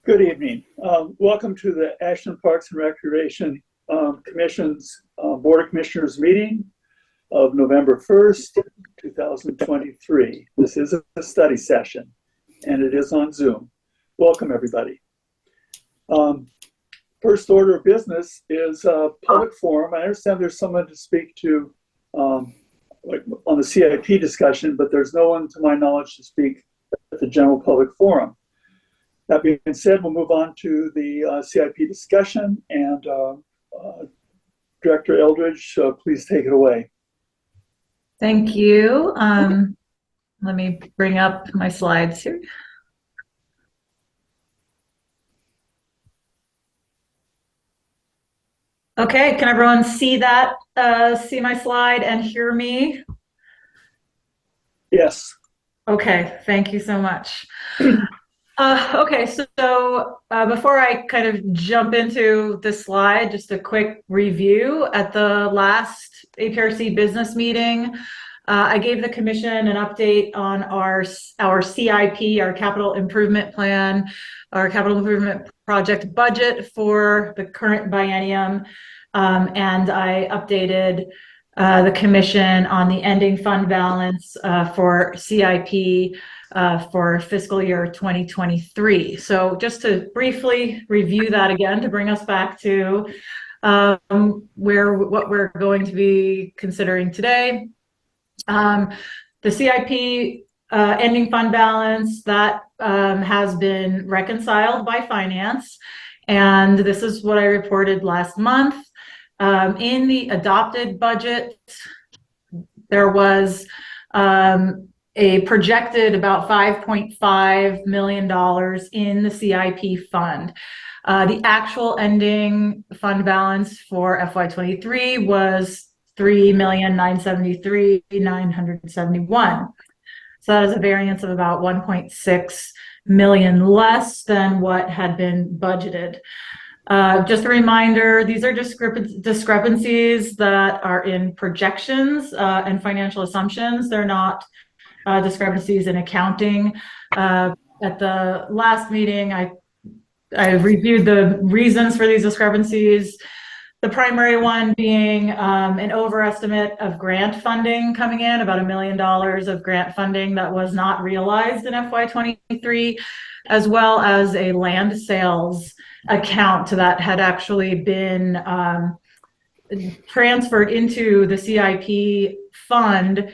Good evening. Welcome to the Ashland Parks and Recreation Commission's Board of Commissioners meeting of November 1st, 2023. This is a study session and it is on Zoom. Welcome everybody. First order of business is a public forum. I understand there's someone to speak to like on the CIP discussion, but there's no one to my knowledge to speak at the general public forum. That being said, we'll move on to the CIP discussion, and Director Eldridge, please take it away. Thank you. Let me bring up my slides here. Okay, can everyone see that, see my slide and hear me? Yes. Okay, thank you so much. Okay, so before I kind of jump into this slide, just a quick review. At the last APRC business meeting, I gave the commission an update on our CIP, our capital improvement plan, our capital improvement project budget for the current biennium, and I updated the commission on the ending fund balance for CIP for fiscal year 2023. So just to briefly review that again, to bring us back to what we're going to be considering today. The CIP ending fund balance that has been reconciled by finance, and this is what I reported last month. In the adopted budget, there was a projected about $5.5 million in the CIP fund. The actual ending fund balance for FY23 was $3,973,971. So that is a variance of about 1.6 million less than what had been budgeted. Just a reminder, these are discrepancies that are in projections and financial assumptions. They're not discrepancies in accounting. At the last meeting, I reviewed the reasons for these discrepancies. The primary one being an overestimate of grant funding coming in, about $1 million of grant funding that was not realized in FY23, as well as a land sales account that had actually been transferred into the CIP fund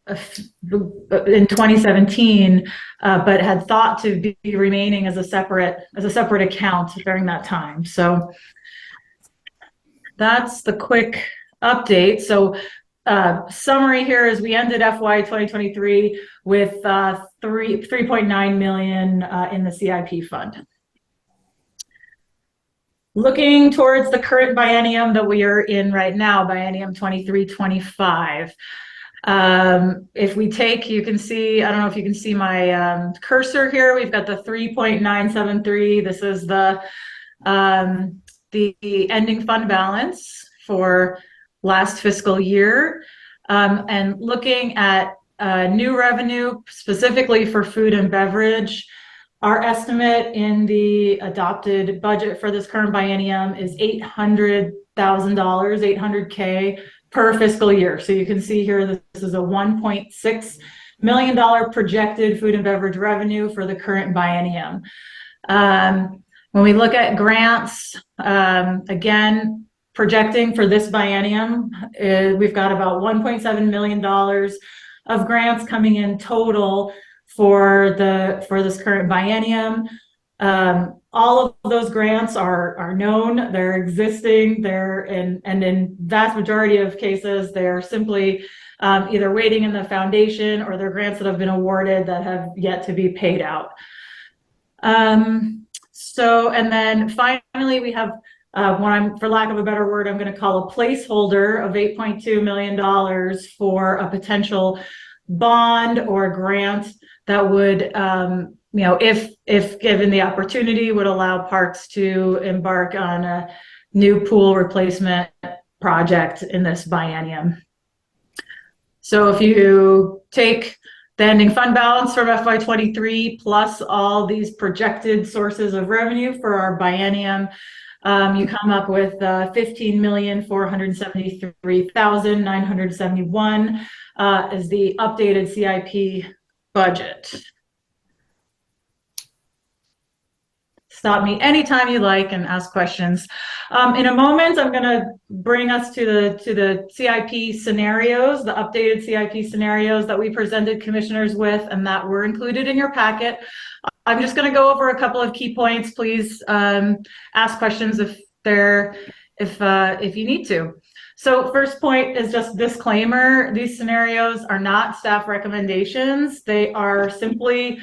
in 2017, but had thought to be remaining as a separate account during that time. So that's the quick update. So summary here is we ended FY 2023 with $3.9 million in the CIP fund. Looking towards the current biennium that we are in right now, biennium 23-25. If we take, you can see, I don't know if you can see my cursor here. We've got the 3.973. This is the ending fund balance for last fiscal year. And looking at new revenue, specifically for food and beverage, our estimate in the adopted budget for this current biennium is $800,000, $800K per fiscal year. So you can see here, this is a $1.6 million projected food and beverage revenue for the current biennium. When we look at grants, again, projecting for this biennium, we've got about $1.7 million of grants coming in total for this current biennium. All of those grants are known, they're existing, and in vast majority of cases, they're simply either waiting in the foundation or they're grants that have been awarded that have yet to be paid out. So, and then finally, we have for lack of a better word, I'm going to call a placeholder of $8.2 million for a potential bond or grant that would, if given the opportunity, would allow parks to embark on a new pool replacement project in this biennium. So if you take the ending fund balance from FY23 plus all these projected sources of revenue for our biennium, you come up with 15,473,971 is the updated CIP budget. Stop me anytime you like and ask questions. In a moment, I'm going to bring us to the CIP scenarios, the updated CIP scenarios that we presented commissioners with and that were included in your packet. I'm just going to go over a couple of key points. Please ask questions if you need to. So first point is just disclaimer. These scenarios are not staff recommendations. They are simply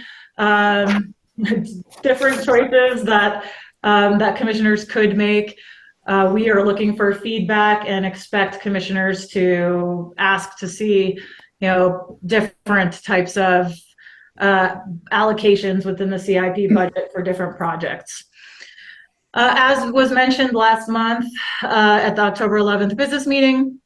different choices that that commissioners could make. We are looking for feedback and expect commissioners to ask to see, different types of allocations within the CIP budget for different projects. As was mentioned last month at the October 11th business meeting,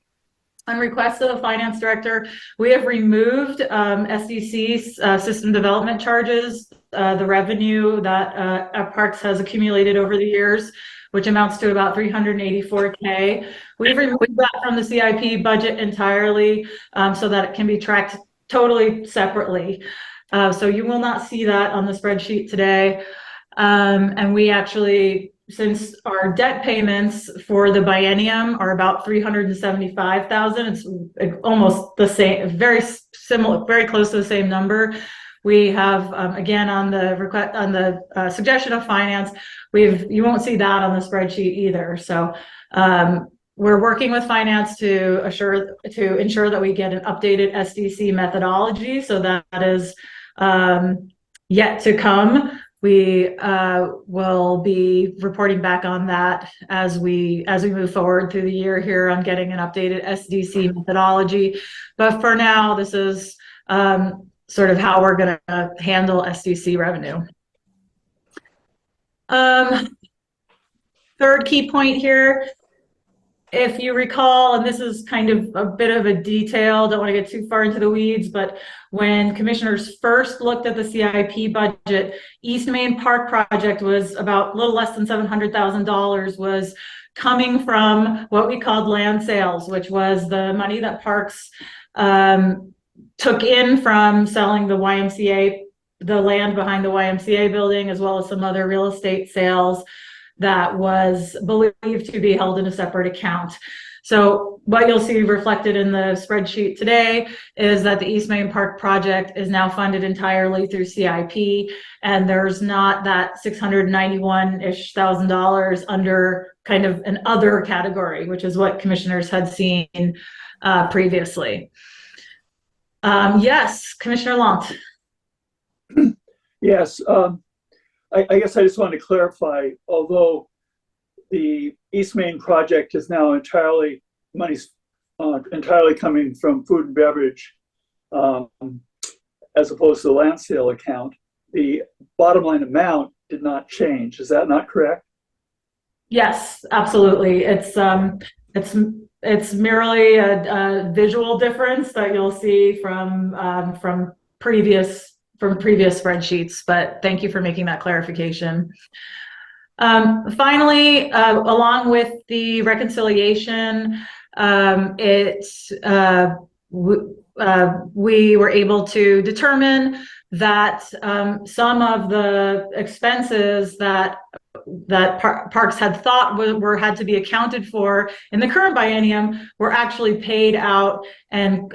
on request of the finance director, we have removed SDC's system development charges, the revenue that APRC has accumulated over the years, which amounts to about $384K. We've removed that from the CIP budget entirely so that it can be tracked totally separately. So you will not see that on the spreadsheet today. And we actually, since our debt payments for the biennium are about $375,000, it's almost the same, very similar, very close to the same number. We have, again, on the request, on the suggestion of finance, you won't see that on the spreadsheet either. So we're working with finance to ensure that we get an updated SDC methodology. So that is yet to come. We will be reporting back on that as we move forward through the year here on getting an updated SDC methodology. But for now, this is sort of how we're going to handle SDC revenue. Third key point here, if you recall, and this is kind of a bit of a detail, don't want to get too far into the weeds, but when commissioners first looked at the CIP budget, East Main Park project was about a little less than $700,000 was coming from what we called land sales, which was the money that Parks took in from selling the YMCA, the land behind the YMCA building, as well as some other real estate sales that was believed to be held in a separate account. So what you'll see reflected in the spreadsheet today is that the East Main Park project is now funded entirely through CIP, and there's not that $691-ish thousand under kind of an other category, which is what commissioners had seen previously. Yes, Commissioner Lant. Yes, I guess I just want to clarify, although the East Main project is now entirely, money's entirely coming from food and beverage as opposed to the land sale account, the bottom line amount did not change. Is that not correct? Yes, absolutely. It's merely a visual difference that you'll see from previous spreadsheets, but thank you for making that clarification. Finally, along with the reconciliation, we were able to determine that some of the expenses that Parks had thought had to be accounted for in the current biennium were actually paid out and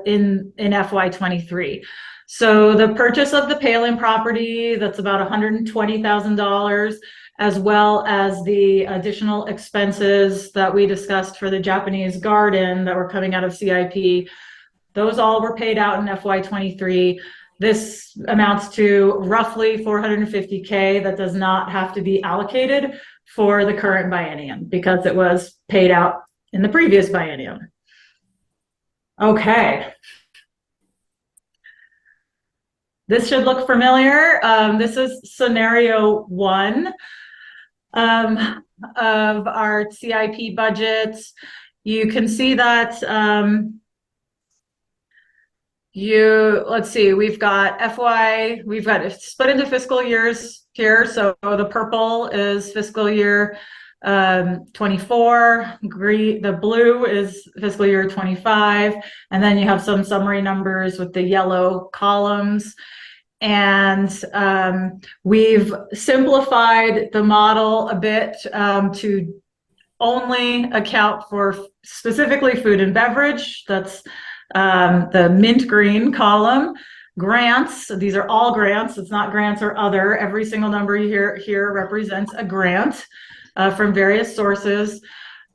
in FY23. So the purchase of the Palin property, that's about $120,000, as well as the additional expenses that we discussed for the Japanese garden that were coming out of CIP, those all were paid out in FY23. This amounts to roughly $450K that does not have to be allocated for the current biennium because it was paid out in the previous biennium. Okay. This should look familiar. This is scenario 1 of our CIP budget. You can see that let's see, we've got it split into fiscal years here. So the purple is fiscal year 24, the blue is fiscal year 25, and then you have some summary numbers with the yellow columns. And we've simplified the model a bit to only account for specifically food and beverage. That's the mint green column. Grants, these are all grants. It's not grants or other. Every single number you hear here represents a grant from various sources.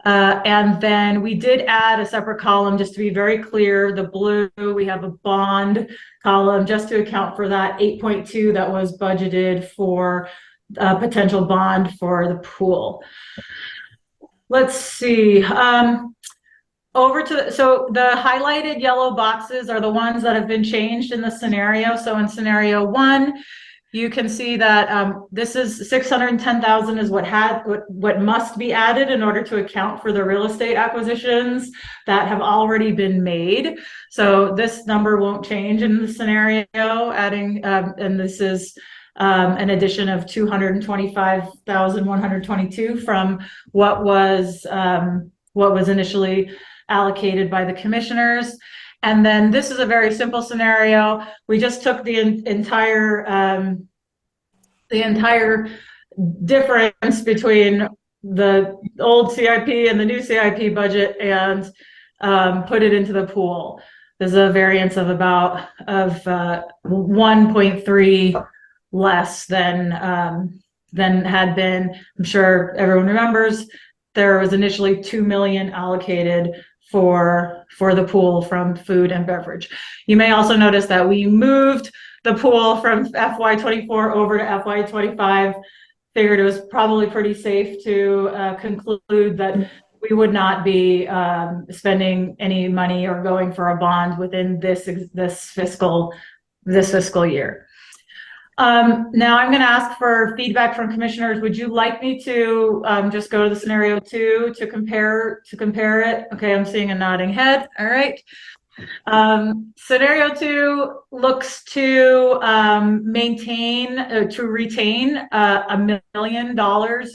And then we did add a separate column just to be very clear. The blue, we have a bond column just to account for that 8.2 that was budgeted for a potential bond for the pool. Let's see. So the highlighted yellow boxes are the ones that have been changed in the scenario. So in scenario 1, you can see that this is 610,000 is what must be added in order to account for the real estate acquisitions that have already been made. So this number won't change in the scenario, adding, and this is an addition of 225,122 from what was initially allocated by the commissioners. And then this is a very simple scenario. We just took the entire difference between the old CIP and the new CIP budget and put it into the pool. There's a variance of about 1.3 less than had been. I'm sure everyone remembers there was initially 2 million allocated for the pool from food and beverage. You may also notice that we moved the pool from FY24 over to FY25. Figured it was probably pretty safe to conclude that we would not be spending any money or going for a bond within this fiscal year. Now I'm going to ask for feedback from commissioners. Would you like me to just go to the scenario 2 to compare it? Okay, I'm seeing a nodding head. All right. Scenario 2 looks to retain $1 million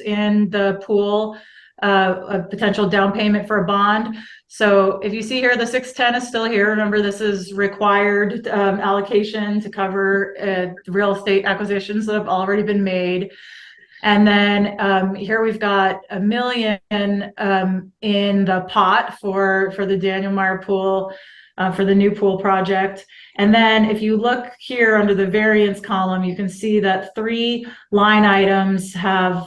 in the pool, a potential down payment for a bond. So if you see here, the 610 is still here. Remember, this is required allocation to cover real estate acquisitions that have already been made. And then here we've got $1 million in the pot for the Daniel Meyer pool, for the new pool project. And then if you look here under the variance column, you can see that 3 line items have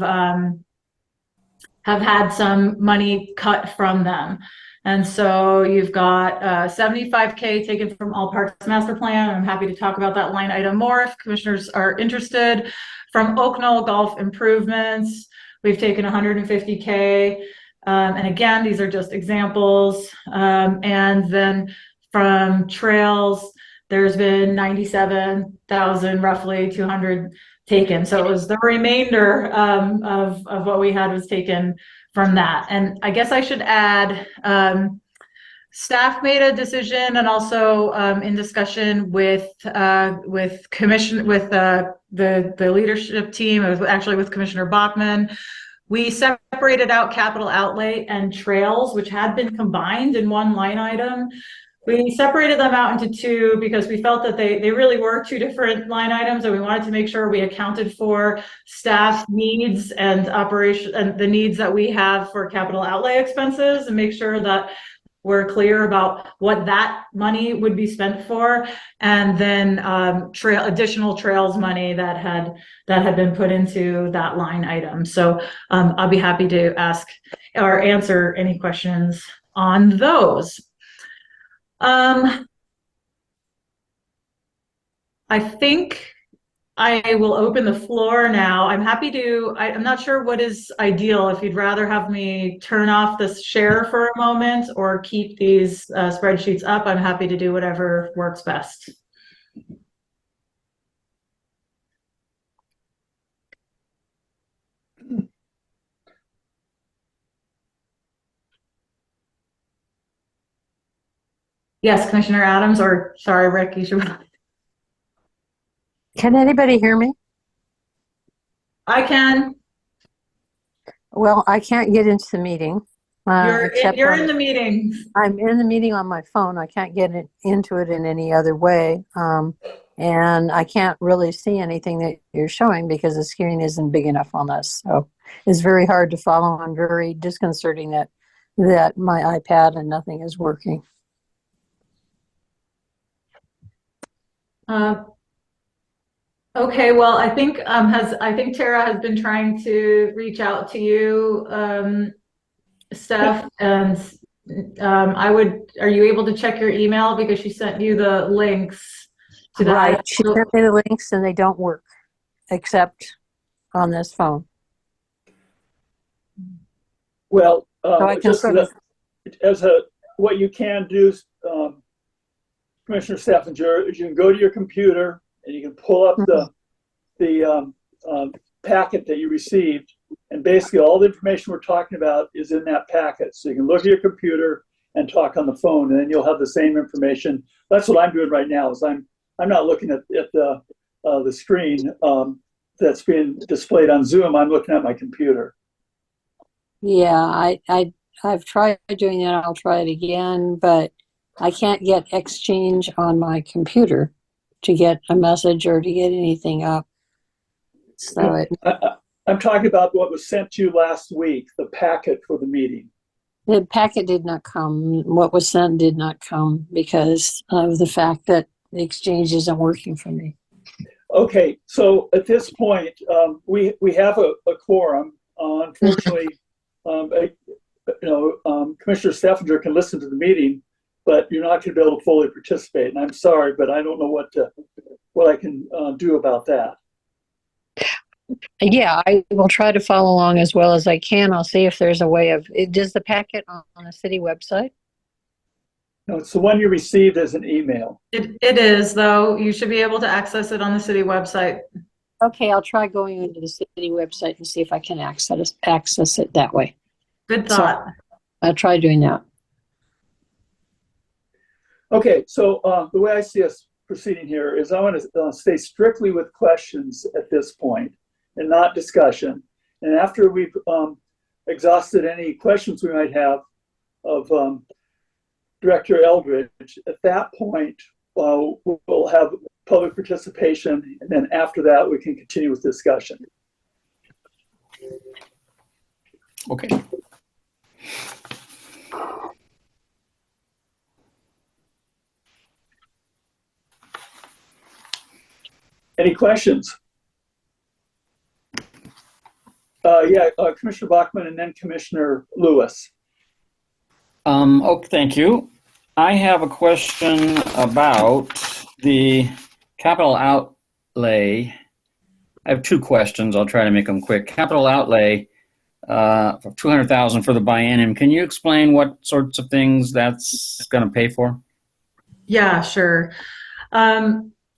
had some money cut from them. And so you've got $75K taken from All Parks Master Plan. I'm happy to talk about that line item more if commissioners are interested. From Oak Knoll Golf Improvements, we've taken $150K. And again, these are just examples. And then from Trails, there's been 97,000, roughly 200 taken. So it was the remainder of what we had was taken from that. And I guess I should add, staff made a decision, and also in discussion with the leadership team, actually with Commissioner Bachman, we separated out capital outlay and trails, which had been combined in one line item. We separated them out into 2 because we felt that they really were 2 different line items, and we wanted to make sure we accounted for staff needs and operation and the needs that we have for capital outlay expenses, and make sure that we're clear about what that money would be spent for, and then additional trails money that had been put into that line item. So I'll be happy to ask or answer any questions on those. I think I will open the floor now. I'm happy to, I'm not sure what is ideal, if you'd rather have me turn off this share for a moment or keep these spreadsheets up. I'm happy to do whatever works best. Yes, Commissioner Adams, or sorry, Rick, you should. Can anybody hear me? I can. Well, I can't get into the meeting. You're in the meeting. I'm in the meeting on my phone. I can't get into it in any other way. And I can't really see anything that you're showing because the screen isn't big enough on this. So it's very hard to follow and very disconcerting that my iPad and nothing is working. Okay, well, I think Tara has been trying to reach out to you, Steph, and are you able to check your email because she sent you the links to that? Right. She sent me the links and they don't work except on this phone. Well, So I can sort of, what you can do, Commissioner Steffinger, is you can go to your computer and you can pull up the packet that you received, and basically all the information we're talking about is in that packet. So you can look at your computer and talk on the phone, and then you'll have the same information. That's what I'm doing right now. Is I'm not looking at the screen that's being displayed on Zoom. I'm looking at my computer. yeah, I've tried doing that. I'll try it again, but I can't get Exchange on my computer to get a message or to get anything up. So I'm talking about what was sent to you last week, the packet for the meeting. the packet did not come. What was sent did not come because of the fact that the Exchange isn't working for me. Okay, so at this point, we have a quorum. Unfortunately, Commissioner Steffinger can listen to the meeting, but you're not going to be able to fully participate. And I'm sorry, but I don't know what I can do about that. Yeah, I will try to follow along as well as I can. I'll see if there's a way of it. Does the packet on the city website? No, it's the one you received as an email. It is, though. You should be able to access it on the city website. Okay, I'll try going into the city website and see if I can access it that way. Good thought. So I'll try doing that. Okay, so the way I see us proceeding here is I want to stay strictly with questions at this point and not discussion. And after we've exhausted any questions we might have of Director Eldridge, at that point, we'll have public participation. And then after that, we can continue with discussion. Okay. Any questions? Commissioner Bachmann and then Commissioner Lewis. Thank you. I have a question about the capital outlay. I have two questions. I'll try to make them quick. Capital outlay for $200,000 for the biennium. Can you explain what sorts of things that's going to pay for? Yeah, sure.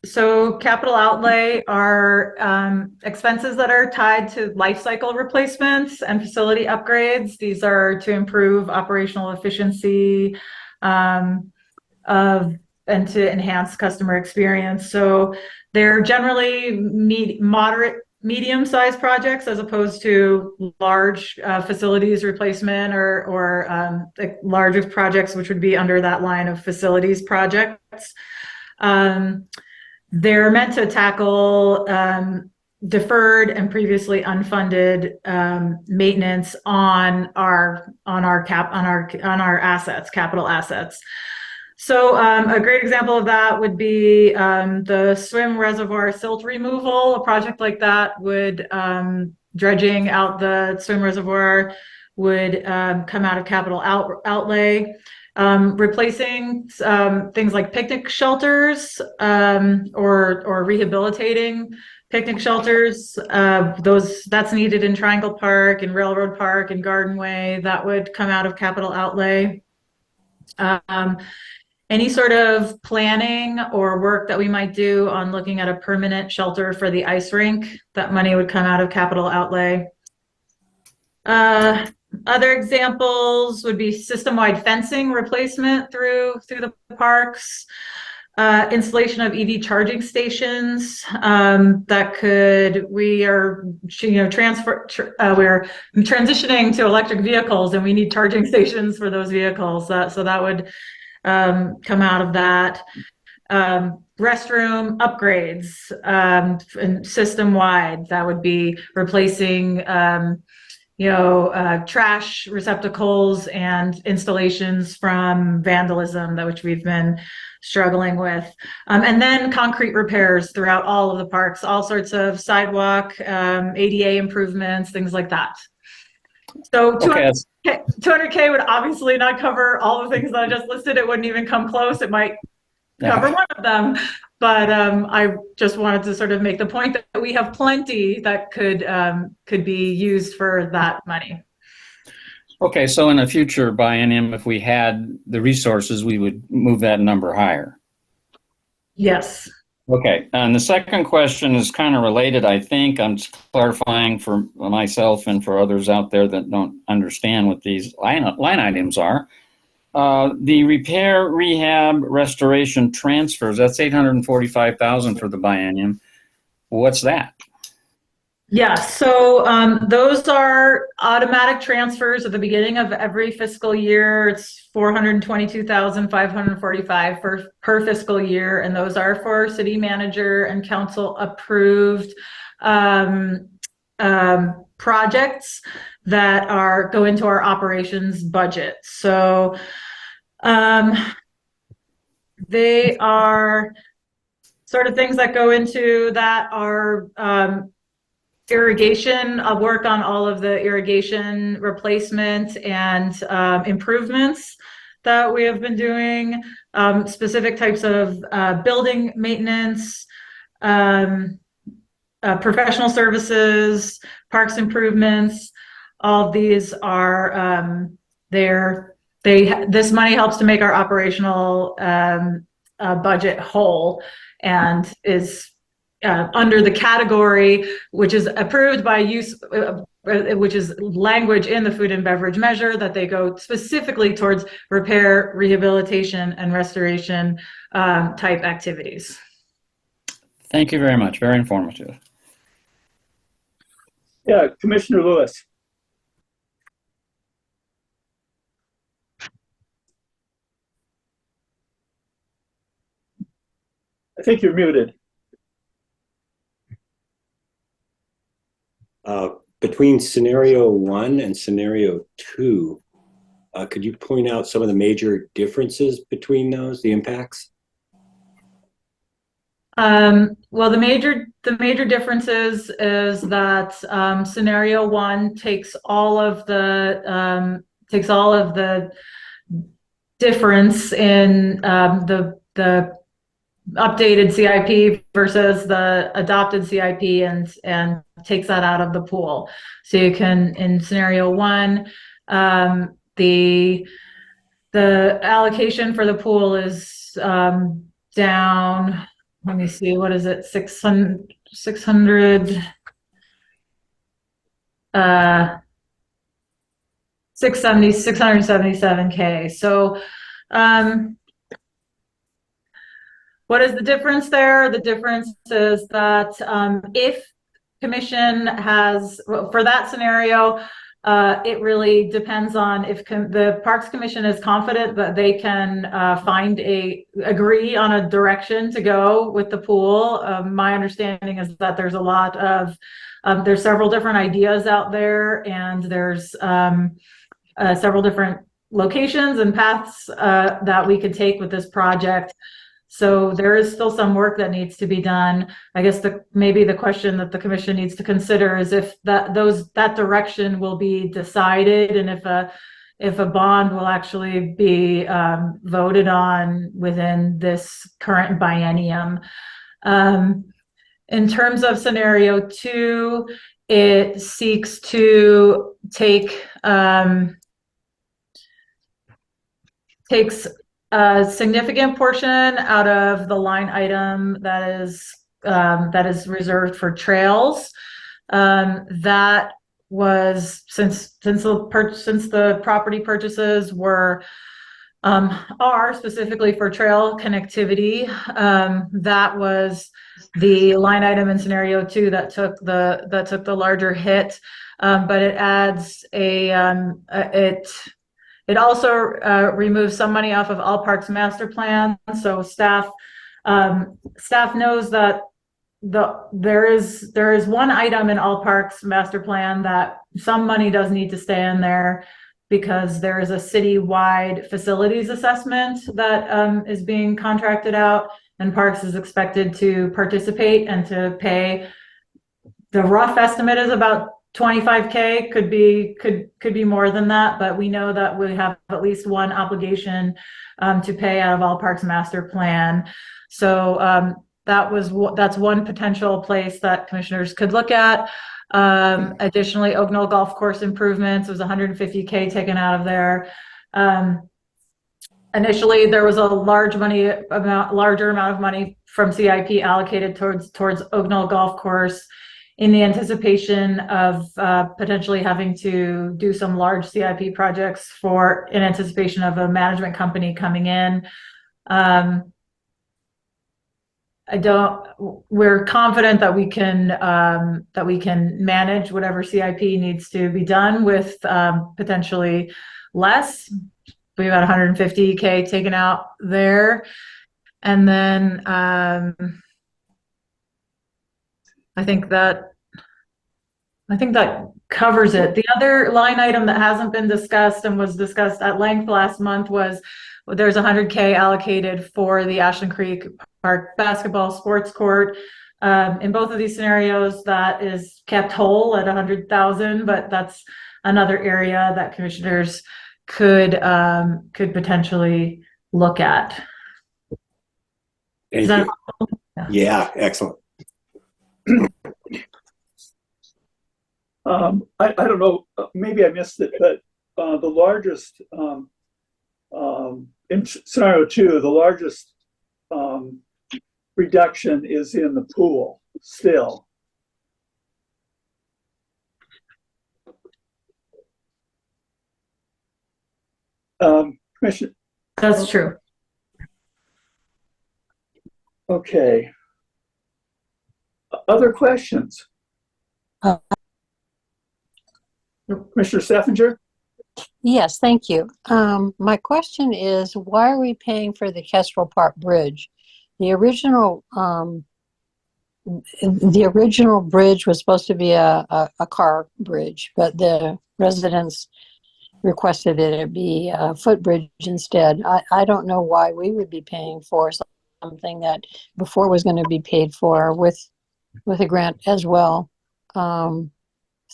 So capital outlay are expenses that are tied to life cycle replacements and facility upgrades. These are to improve operational efficiency and to enhance customer experience. So they're generally moderate, medium-sized projects as opposed to large facilities replacement or like larger projects, which would be under that line of facilities projects. They're meant to tackle deferred and previously unfunded maintenance on our assets, capital assets. So a great example of that would be the swim reservoir silt removal. A project like that would dredging out the swim reservoir would come out of capital outlay. Replacing things like picnic shelters or rehabilitating picnic shelters, that's needed in Triangle Park and Railroad Park and Garden Way. That would come out of capital outlay. Any sort of planning or work that we might do on looking at a permanent shelter for the ice rink, that money would come out of capital outlay. Other examples would be system-wide fencing replacement through the parks, installation of EV charging stations that could. We are, we're transitioning to electric vehicles, and we need charging stations for those vehicles. So that would come out of that. Restroom upgrades and system-wide. That would be replacing trash receptacles and installations from vandalism, which we've been struggling with. And then concrete repairs throughout all of the parks, all sorts of sidewalk, ADA improvements, things like that. So 200K would obviously not cover all the things that I just listed. It wouldn't even come close. It might cover one of them. But I just wanted to sort of make the point that we have plenty that could be used for that money. Okay, so in a future biennium, if we had the resources, we would move that number higher. Yes. Okay, and the second question is kind of related, I think. I'm just clarifying for myself and for others out there that don't understand what these line items are. The repair, rehab, restoration transfers, that's $845,000 for the biennium. What's that? Yeah, so those are automatic transfers at the beginning of every fiscal year. It's $422,545 per fiscal year, and those are for city manager and council approved projects that go into our operations budget. So they are sort of things that go into that are irrigation, work on all of the irrigation replacement and improvements that we have been doing, specific types of building maintenance, professional services, parks improvements. All of these are this money helps to make our operational budget whole, and is under the category which is approved by use, which is language in the food and beverage measure, that they go specifically towards repair, rehabilitation, and restoration type activities. Thank you very much. Very informative. Yeah, Commissioner Lewis. I think you're muted. Between scenario 1 and scenario 2, could you point out some of the major differences between those, the impacts? Well, the major differences is that scenario 1 takes all of the difference in the updated CIP versus the adopted CIP, and takes that out of the pool. So you can, in scenario 1, the allocation for the pool is down. Let me see, what is it? 677K. So what is the difference there? The difference is that if commission has, for that scenario, it really depends on if the Parks Commission is confident that they can agree on a direction to go with the pool. My understanding is that there's a lot of, there's several different ideas out there, and there's several different locations and paths that we could take with this project. So there is still some work that needs to be done. I guess maybe the question that the commission needs to consider is if that direction will be decided, and if a bond will actually be voted on within this current biennium. In terms of scenario 2, it seeks to takes a significant portion out of the line item that is reserved for trails. That was since the property purchases were are specifically for trail connectivity. That was the line item in scenario 2 that took the larger hit. But it adds it also removes some money off of All Parks Master Plan. So staff knows that there is one item in All Parks Master Plan that some money does need to stay in there, because there is a citywide facilities assessment that is being contracted out, and Parks is expected to participate and to pay. The rough estimate is about $25K, could be more than that, but we know that we have at least one obligation to pay out of All Parks Master Plan. So that's one potential place that commissioners could look at. Additionally, Oak Knoll Golf Course improvements, was $150K taken out of there. Initially, there was a larger amount of money from CIP allocated towards Oak Knoll Golf Course, in the anticipation of potentially having to do some large CIP projects in anticipation of a management company coming in. We're confident that we can manage whatever CIP needs to be done with potentially less. We have about $150K taken out there. And then I think that covers it. The other line item that hasn't been discussed and was discussed at length last month was there's $100K allocated for the Ashland Creek Park basketball sports court. In both of these scenarios, that is kept whole at $100,000, but that's another area that commissioners could potentially look at. Thank Is you. Yeah, excellent. I don't know, maybe I missed it, but the largest, in scenario 2, the largest reduction is in the pool still. Commissioner. That's true. Okay. Other questions? Commissioner Steffinger? Yes, thank you. My question is, why are we paying for the Kestrel Park Bridge? The original bridge was supposed to be a car bridge, but the residents requested that it be a footbridge instead. I don't know why we would be paying for something that before was going to be paid for with a grant as well,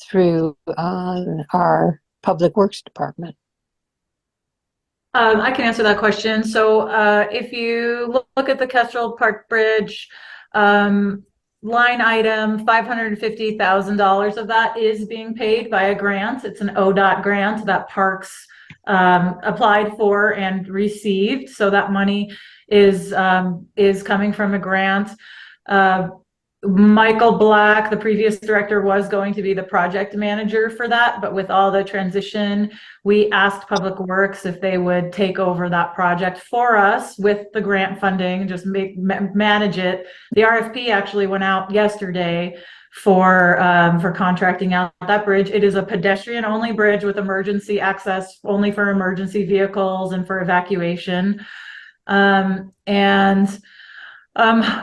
through our Public Works Department. I can answer that question. So if you look at the Kestrel Park Bridge line item, $550,000 of that is being paid by a grant. It's an ODOT grant that Parks applied for and received. So that money is coming from a grant. Michael Black, the previous director, was going to be the project manager for that, but with all the transition, we asked Public Works if they would take over that project for us with the grant funding, just manage it. The RFP actually went out yesterday for contracting out that bridge. It is a pedestrian-only bridge with emergency access only for emergency vehicles and for evacuation.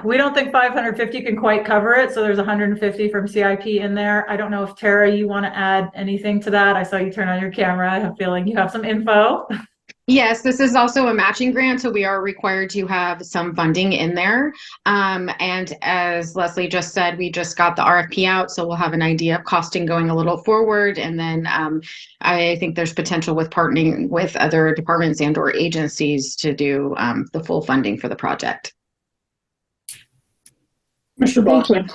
We don't think 550 can quite cover it, so there's 150 from CIP in there. I don't know if Tara, you want to add anything to that? I saw you turn on your camera. I have a feeling you have some info. Yes, this is also a matching grant, so we are required to have some funding in there. And as Leslie just said, we just got the RFP out, so we'll have an idea of costing going a little forward. And then I think there's potential with partnering with other departments and or agencies to do the full funding for the project. Mr. Bachman?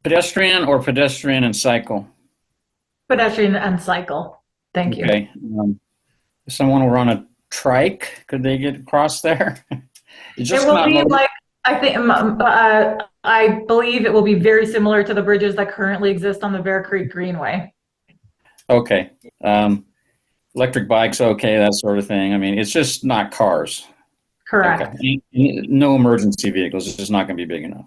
Pedestrian or pedestrian and cycle? Pedestrian and cycle. Thank you. Okay. If someone were on a trike, could they get across there? It will be like, I think, I believe it will be very similar to the bridges that currently exist on the Bear Creek Greenway. Okay. Electric bikes, okay, that sort of thing. I mean, it's just not cars. Correct. Okay. No emergency vehicles. It's just not going to be big enough.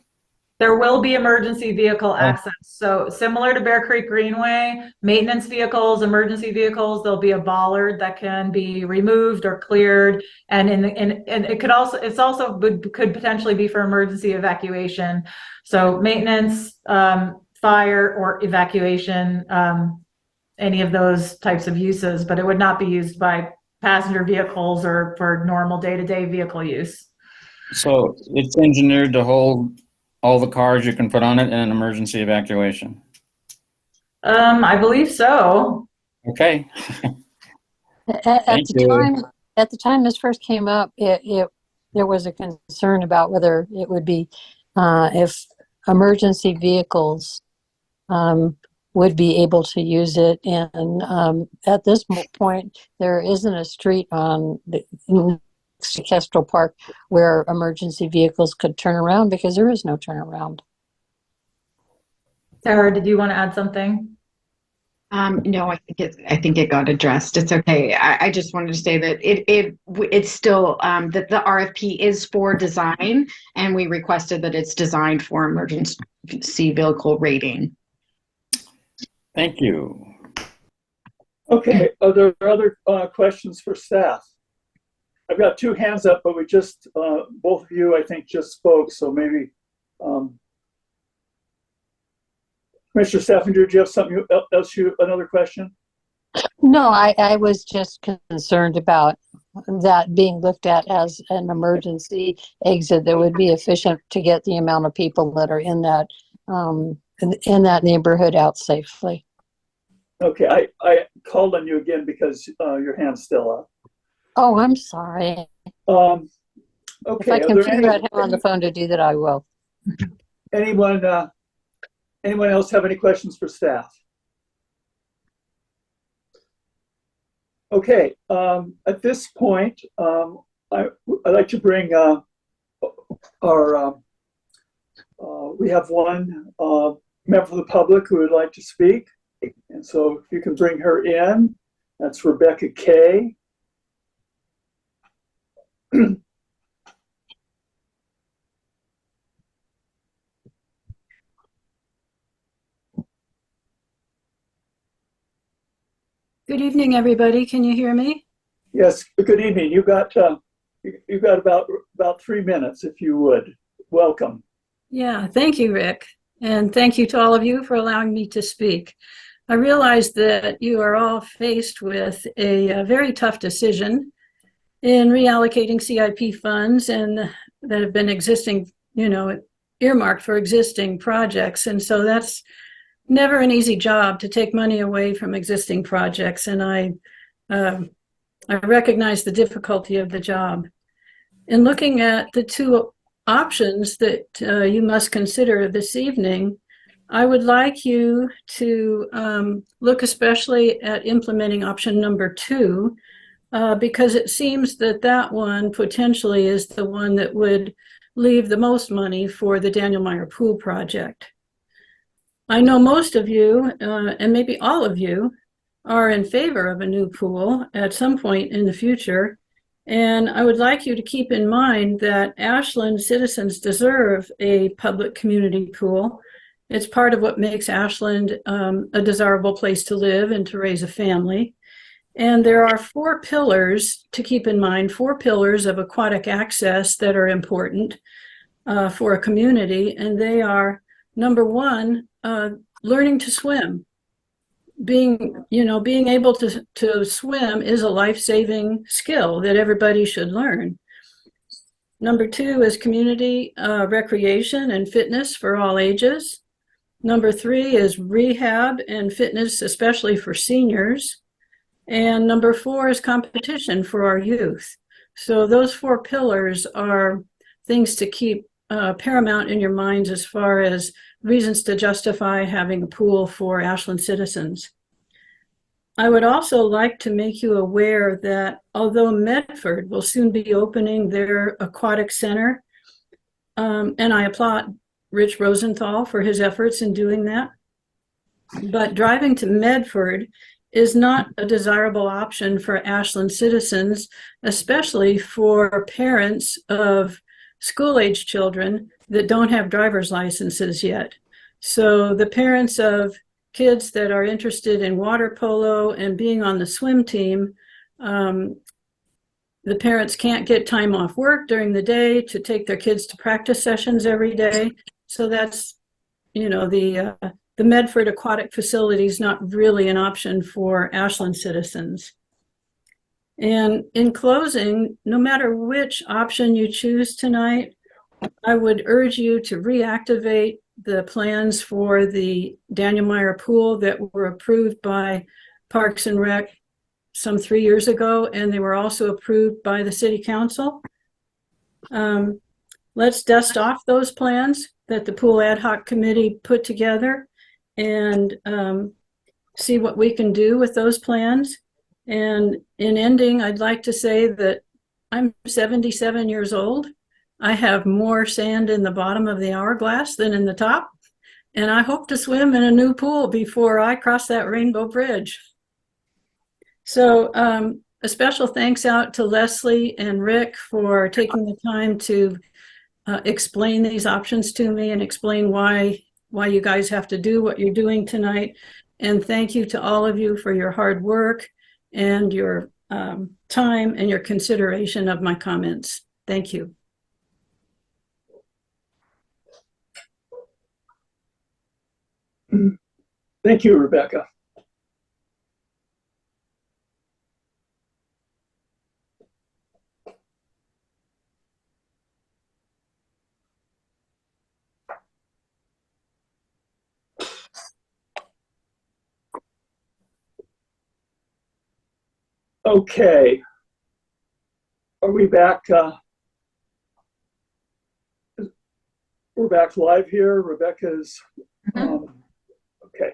There will be emergency vehicle Oh. access. So similar to Bear Creek Greenway, maintenance vehicles, emergency vehicles, there'll be a bollard that can be removed or cleared. And it could also, could potentially be for emergency evacuation. So maintenance, fire or evacuation, any of those types of uses, but it would not be used by passenger vehicles or for normal day-to-day vehicle use. So it's engineered to hold all the cars you can put on it in an emergency evacuation. I believe so. Okay. At Thank the you. time this first came up, there was a concern about whether it would be if emergency vehicles would be able to use it. And at this point, there isn't a street on the next to Kestrel Park where emergency vehicles could turn around because there is no turnaround. Sarah, did you want to add something? No, I think it got addressed. It's okay. I just wanted to say that it's still that the RFP is for design, and we requested that it's designed for emergency vehicle rating. Thank you. Okay, are there other questions for staff? I've got two hands up, but we just, both of you, I think, just spoke, so maybe, Commissioner Steffinger, do you have something else, another question? No, I was just concerned about that being looked at as an emergency exit that would be efficient to get the amount of people that are in that neighborhood out safely. Okay, I called on you again because your hand's still up. Oh, I'm sorry. Okay, If I can figure out how on the phone to do that, I will. Anyone else have any questions for staff? Okay, at this point, I'd like to bring we have one member of the public who would like to speak. And so if you can bring her in, that's Rebecca Kay. Good evening, everybody. Can you hear me? Yes, good evening. You got about 3 minutes, if you would. Welcome. Yeah, thank you, Rick. And thank you to all of you for allowing me to speak. I realize that you are all faced with a very tough decision in reallocating CIP funds and that have been existing, earmarked for existing projects. And so that's never an easy job to take money away from existing projects. And I recognize the difficulty of the job. In looking at the two options that you must consider this evening, I would like you to look especially at implementing option number 2, because it seems that that one potentially is the one that would leave the most money for the Daniel Meyer Pool project. I know most of you, and maybe all of you, are in favor of a new pool at some point in the future. And I would like you to keep in mind that Ashland citizens deserve a public community pool. It's part of what makes Ashland a desirable place to live and to raise a family. And there are 4 pillars to keep in mind, 4 pillars of aquatic access that are important for a community. And they are, number 1, learning to swim. Being able to swim is a life-saving skill that everybody should learn. Number 2 is community recreation and fitness for all ages. Number 3 is rehab and fitness, especially for seniors. And number 4 is competition for our youth. So those 4 pillars are things to keep paramount in your minds as far as reasons to justify having a pool for Ashland citizens. I would also like to make you aware that although Medford will soon be opening their aquatic center, and I applaud Rich Rosenthal for his efforts in doing that. But driving to Medford is not a desirable option for Ashland citizens, especially for parents of school-age children that don't have driver's licenses yet. So the parents of kids that are interested in water polo and being on the swim team, the parents can't get time off work during the day to take their kids to practice sessions every day. So that's, the Medford Aquatic Facility is not really an option for Ashland citizens. And in closing, no matter which option you choose tonight, I would urge you to reactivate the plans for the Daniel Meyer Pool that were approved by Parks and Rec some 3 years ago, and they were also approved by the City Council. Let's dust off those plans that the Pool Ad Hoc Committee put together and see what we can do with those plans. And in ending, I'd like to say that I'm 77 years old. I have more sand in the bottom of the hourglass than in the top, and I hope to swim in a new pool before I cross that rainbow bridge. So a special thanks out to Leslie and Rick for taking the time to explain these options to me and explain why you guys have to do what you're doing tonight. And thank you to all of you for your hard work and your time and your consideration of my comments. Thank you. Thank you, Rebecca. Okay. Are we back? We're back live here. Rebecca's. Okay.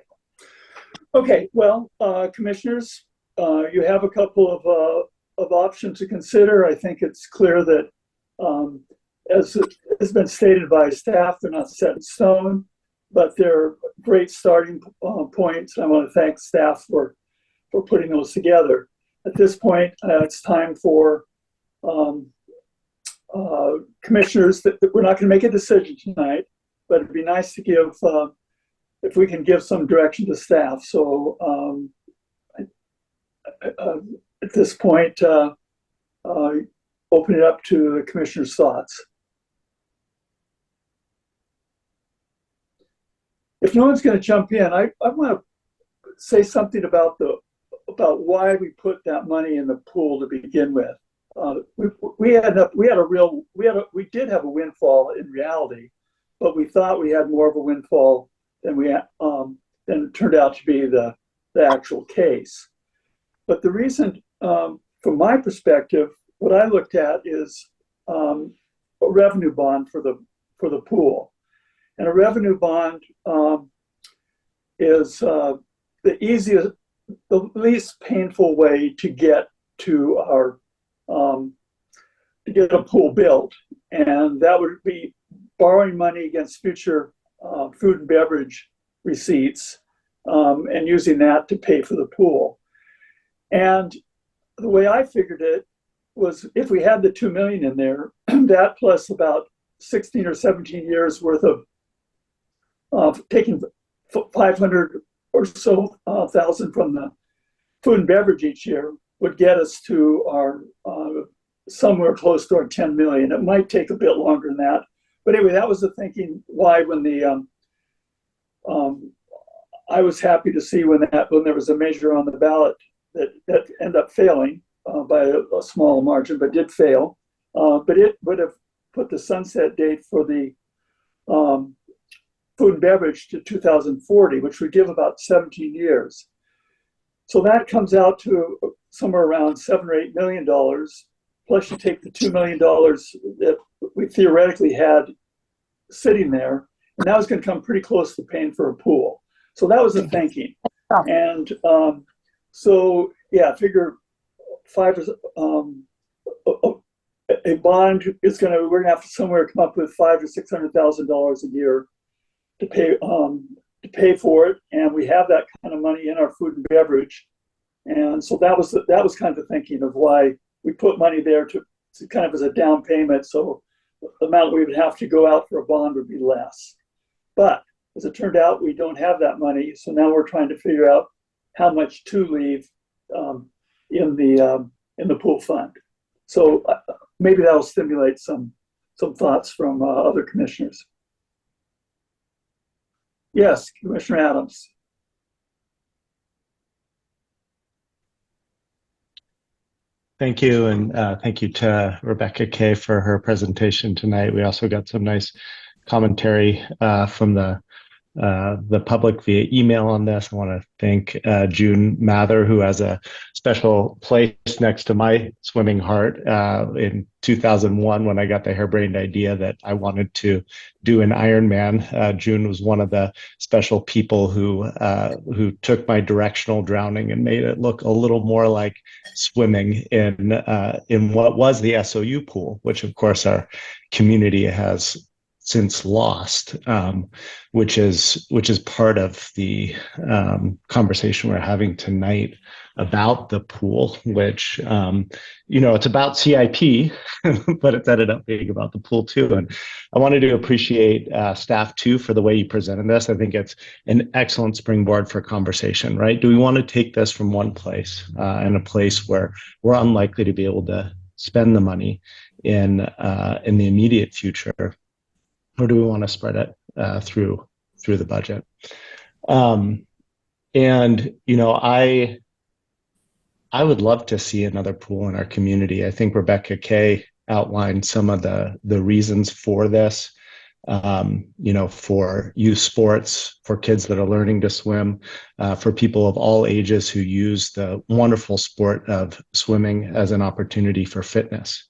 Okay. Well, commissioners, you have a couple of options to consider. I think it's clear that, as has been stated by staff, they're not set in stone, but they're great starting points. I want to thank staff for putting those together. At this point, it's time for commissioners that we're not going to make a decision tonight, but it'd be nice to give, if we can give some direction to staff. So at this point, open it up to the commissioner's thoughts. If no one's going to jump in, I want to say something about why we put that money in the pool to begin with. We did have a windfall in reality, but we thought we had more of a windfall than than it turned out to be the actual case. But the reason, from my perspective, what I looked at is a revenue bond for the pool, and a revenue bond is the easiest, the least painful way to get to our to get a pool built, and that would be borrowing money against future food and beverage receipts and using that to pay for the pool. And the way I figured it was, if we had the $2 million in there, that plus about 16 or 17 years worth of taking 500 or so thousand from the food and beverage each year would get us to our somewhere close to our 10 million. It might take a bit longer than that, but anyway, that was the thinking. Why, when the I was happy to see when there was a measure on the ballot that ended up failing by a small margin, but did fail. But it would have put the sunset date for the food and beverage to 2040, which would give about 17 years. So that comes out to somewhere around $7 or $8 million. Plus, you take the $2 million that we theoretically had sitting there, and that was going to come pretty close to paying for a pool. So that was the thinking. And so, yeah, figure a bond is we're gonna have to somewhere come up with $500,000 to $600,000 a year to pay for it, and we have that kind of money in our food and beverage, and so that was kind of the thinking of why we put money there to kind of as a down payment, so the amount we would have to go out for a bond would be less. But as it turned out, we don't have that money, so now we're trying to figure out how much to leave in the pool fund. So maybe that'll stimulate some thoughts from other commissioners. Yes, Commissioner Adams. Thank you, and thank you to Rebecca Kay for her presentation tonight. We also got some nice commentary from the public via email on this. I want to thank June Mather, who has a special place next to my swimming heart. In 2001, when I got the harebrained idea that I wanted to do an Ironman, June was one of the special people who took my directional drowning and made it look a little more like swimming in what was the SOU pool, which of course our community has since lost, which is part of the conversation we're having tonight about the pool, which it's about CIP, but it's ended up being about the pool too. And I wanted to appreciate staff too for the way you presented this. I think it's an excellent springboard for conversation, right? Do we want to take this from one place and a place where we're unlikely to be able to spend the money in the immediate future? Or do we want to spread it through the budget? I would love to see another pool in our community. I think Rebecca Kay outlined some of the reasons for this. For youth sports, for kids that are learning to swim, for people of all ages who use the wonderful sport of swimming as an opportunity for fitness.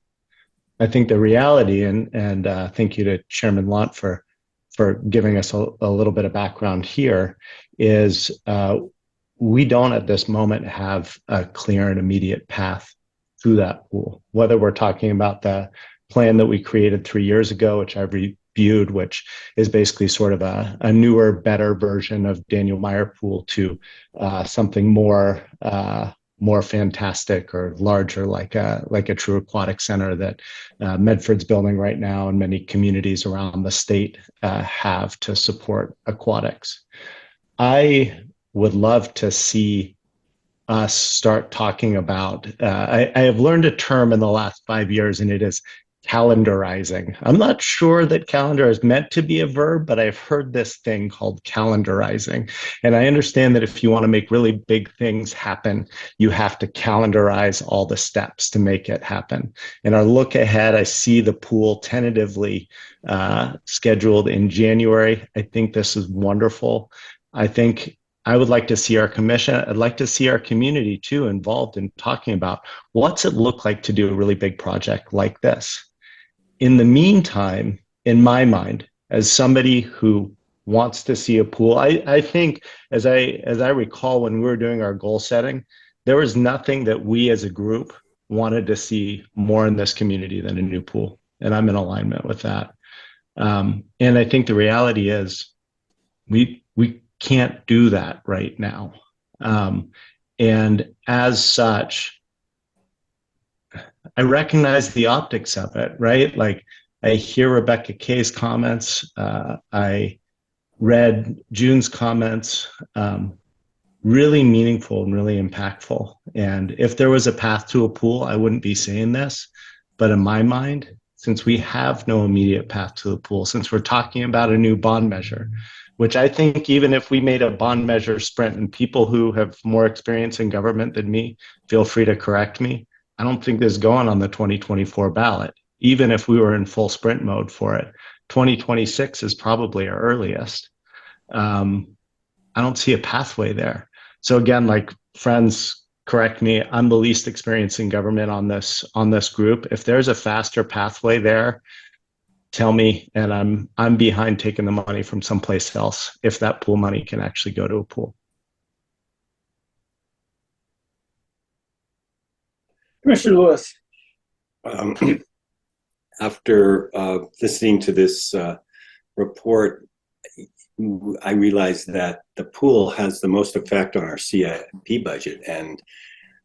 I think the reality, and thank you to Chairman Lunt for giving us a little bit of background here, is we don't at this moment have a clear and immediate path through that pool. Whether we're talking about the plan that we created 3 years ago, which I reviewed, which is basically sort of a newer, better version of Daniel Meyer Pool, to something more fantastic or larger, like a true aquatic center that Medford's building right now, and many communities around the state have to support aquatics. I would love to see us start talking about, I have learned a term in the last 5 years, and it is calendarizing. I'm not sure that calendar is meant to be a verb, but I've heard this thing called calendarizing. And I understand that if you want to make really big things happen, you have to calendarize all the steps to make it happen. In our look ahead, I see the pool tentatively scheduled in January. I think this is wonderful. I think I would like to see our commission, I'd like to see our community too involved in talking about what's it look like to do a really big project like this. In the meantime, in my mind, as somebody who wants to see a pool, I think, as I recall, when we were doing our goal setting, there was nothing that we as a group wanted to see more in this community than a new pool. And I'm in alignment with that. And I think the reality is we can't do that right now. And as such, I recognize the optics of it, right? Like, I hear Rebecca Kay's comments. I read June's comments, really meaningful and really impactful. And if there was a path to a pool, I wouldn't be saying this. But in my mind, since we have no immediate path to the pool, since we're talking about a new bond measure, which I think even if we made a bond measure sprint, and people who have more experience in government than me, feel free to correct me, I don't think this is going on the 2024 ballot, even if we were in full sprint mode for it. 2026 is probably our earliest. I don't see a pathway there. So again, like, friends, correct me, I'm the least experienced in government on this group. If there's a faster pathway there, tell me, and I'm behind taking the money from someplace else if that pool money can actually go to a pool. Commissioner Lewis. after listening to this report, I realized that the pool has the most effect on our CIP budget. And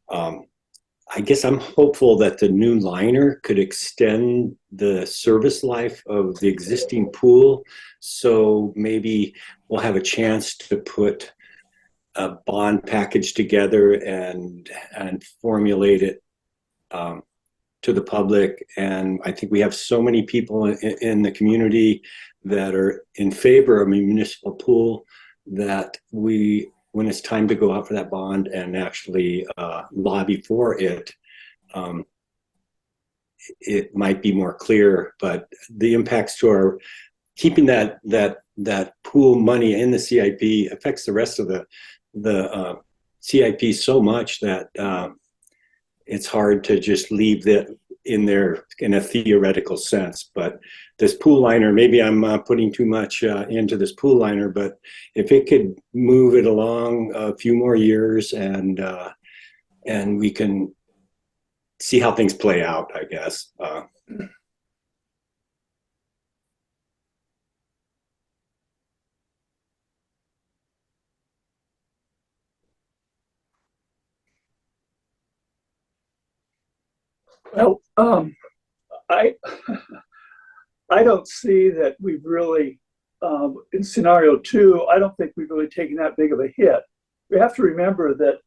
I guess I'm hopeful that the new liner could extend the service life of the existing pool. So maybe we'll have a chance to put a bond package together and formulate it to the public. And I think we have so many people in the community that are in favor of a municipal pool that when it's time to go out for that bond and actually lobby for it, it might be more clear. But the impacts to our keeping that pool money in the CIP affects the rest of the CIP so much that it's hard to just leave that in there in a theoretical sense. But this pool liner, maybe I'm putting too much into this pool liner, but if it could move it along a few more years and we can see how things play out, I guess. Well, I don't see that we've really, in scenario 2, I don't think we've really taken that big of a hit. We have to remember that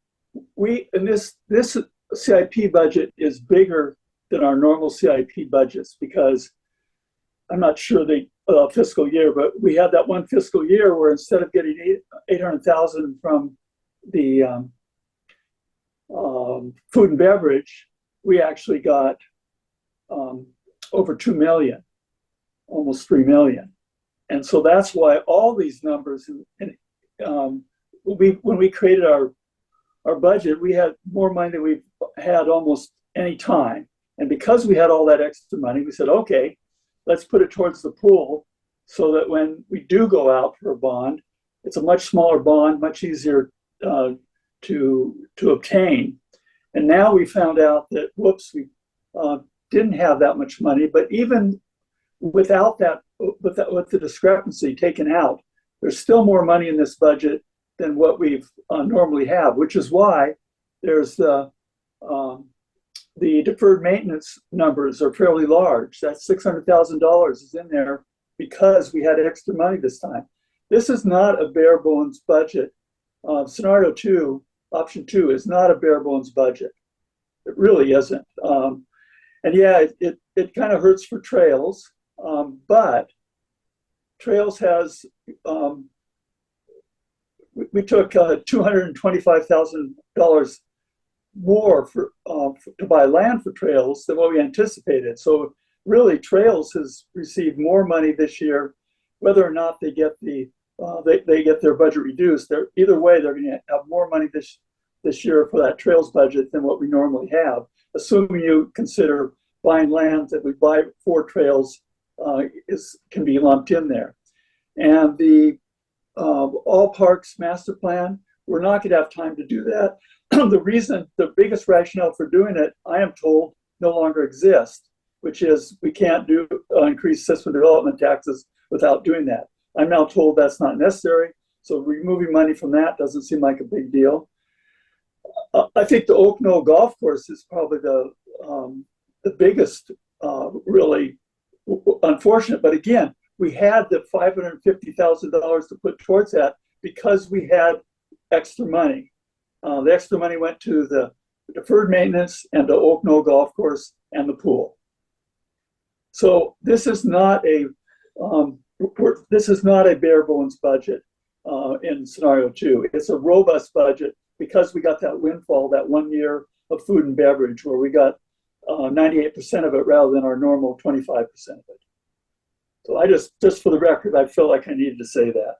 this CIP budget is bigger than our normal CIP budgets, because I'm not sure the fiscal year, but we had that one fiscal year where instead of getting 800,000 from the food and beverage, we actually got over 2 million, almost 3 million. And so that's why all these numbers, when we created our budget, we had more money than we've had almost any time. And because we had all that extra money, we said, okay, let's put it towards the pool so that when we do go out for a bond, it's a much smaller bond, much easier to obtain. And now we found out that, whoops, we didn't have that much money. But even without that, with the discrepancy taken out, there's still more money in this budget than what we've normally have, which is why there's the deferred maintenance numbers are fairly large. That $600,000 is in there because we had extra money this time. This is not a bare bones budget. Scenario 2, option 2, is not a bare bones budget. It really isn't. And yeah, it kind of hurts for Trails, but Trails has, we took $225,000 more to buy land for Trails than what we anticipated. So really, Trails has received more money this year, whether or not they get they get their budget reduced. Either way, they're going to have more money this year for that Trails budget than what we normally have, assuming you consider buying land that we buy for Trails can be lumped in there. And the All Parks Master Plan, we're not going to have time to do that. The biggest rationale for doing it, I am told, no longer exists, which is we can't do increased system development taxes without doing that. I'm now told that's not necessary, so removing money from that doesn't seem like a big deal. I think the Oak Knoll Golf Course is probably the biggest, really unfortunate. But again, we had the $550,000 to put towards that because we had extra money. The extra money went to the deferred maintenance and the Oak Knoll Golf Course and the pool. So this is not a bare bones budget in scenario 2. It's a robust budget because we got that windfall that 1 year of food and beverage where we got 98% of it rather than our normal 25% of it. So I just for the record, I felt like I needed to say that.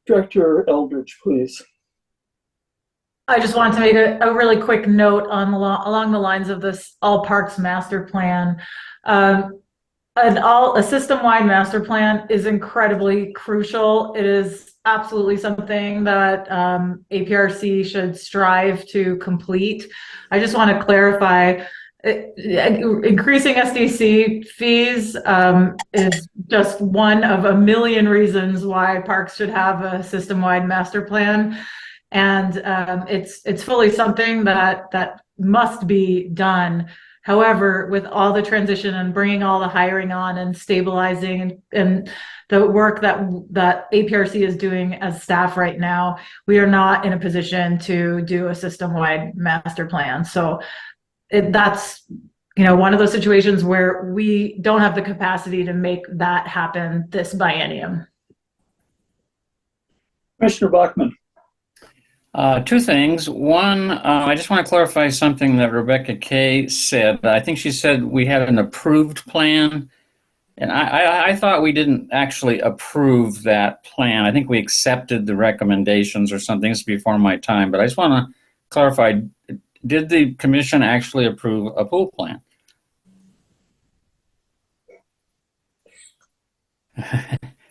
Director Eldridge, please. I just wanted to make a really quick note along the lines of this All Parks Master Plan. A system-wide master plan is incredibly crucial. It is absolutely something that APRC should strive to complete. I just want to clarify, increasing SDC fees is just one of a million reasons why parks should have a system-wide master plan. And it's fully something that must be done. However, with all the transition and bringing all the hiring on and stabilizing and the work that APRC is doing as staff right now, we are not in a position to do a system-wide master plan. So that's one of those situations where we don't have the capacity to make that happen this biennium. Commissioner Bachman. Two things. One, I just want to clarify something that Rebecca Kay said. I think she said we had an approved plan, and I thought we didn't actually approve that plan. I think we accepted the recommendations or something. This is before my time, but I just want to clarify, did the commission actually approve a pool plan?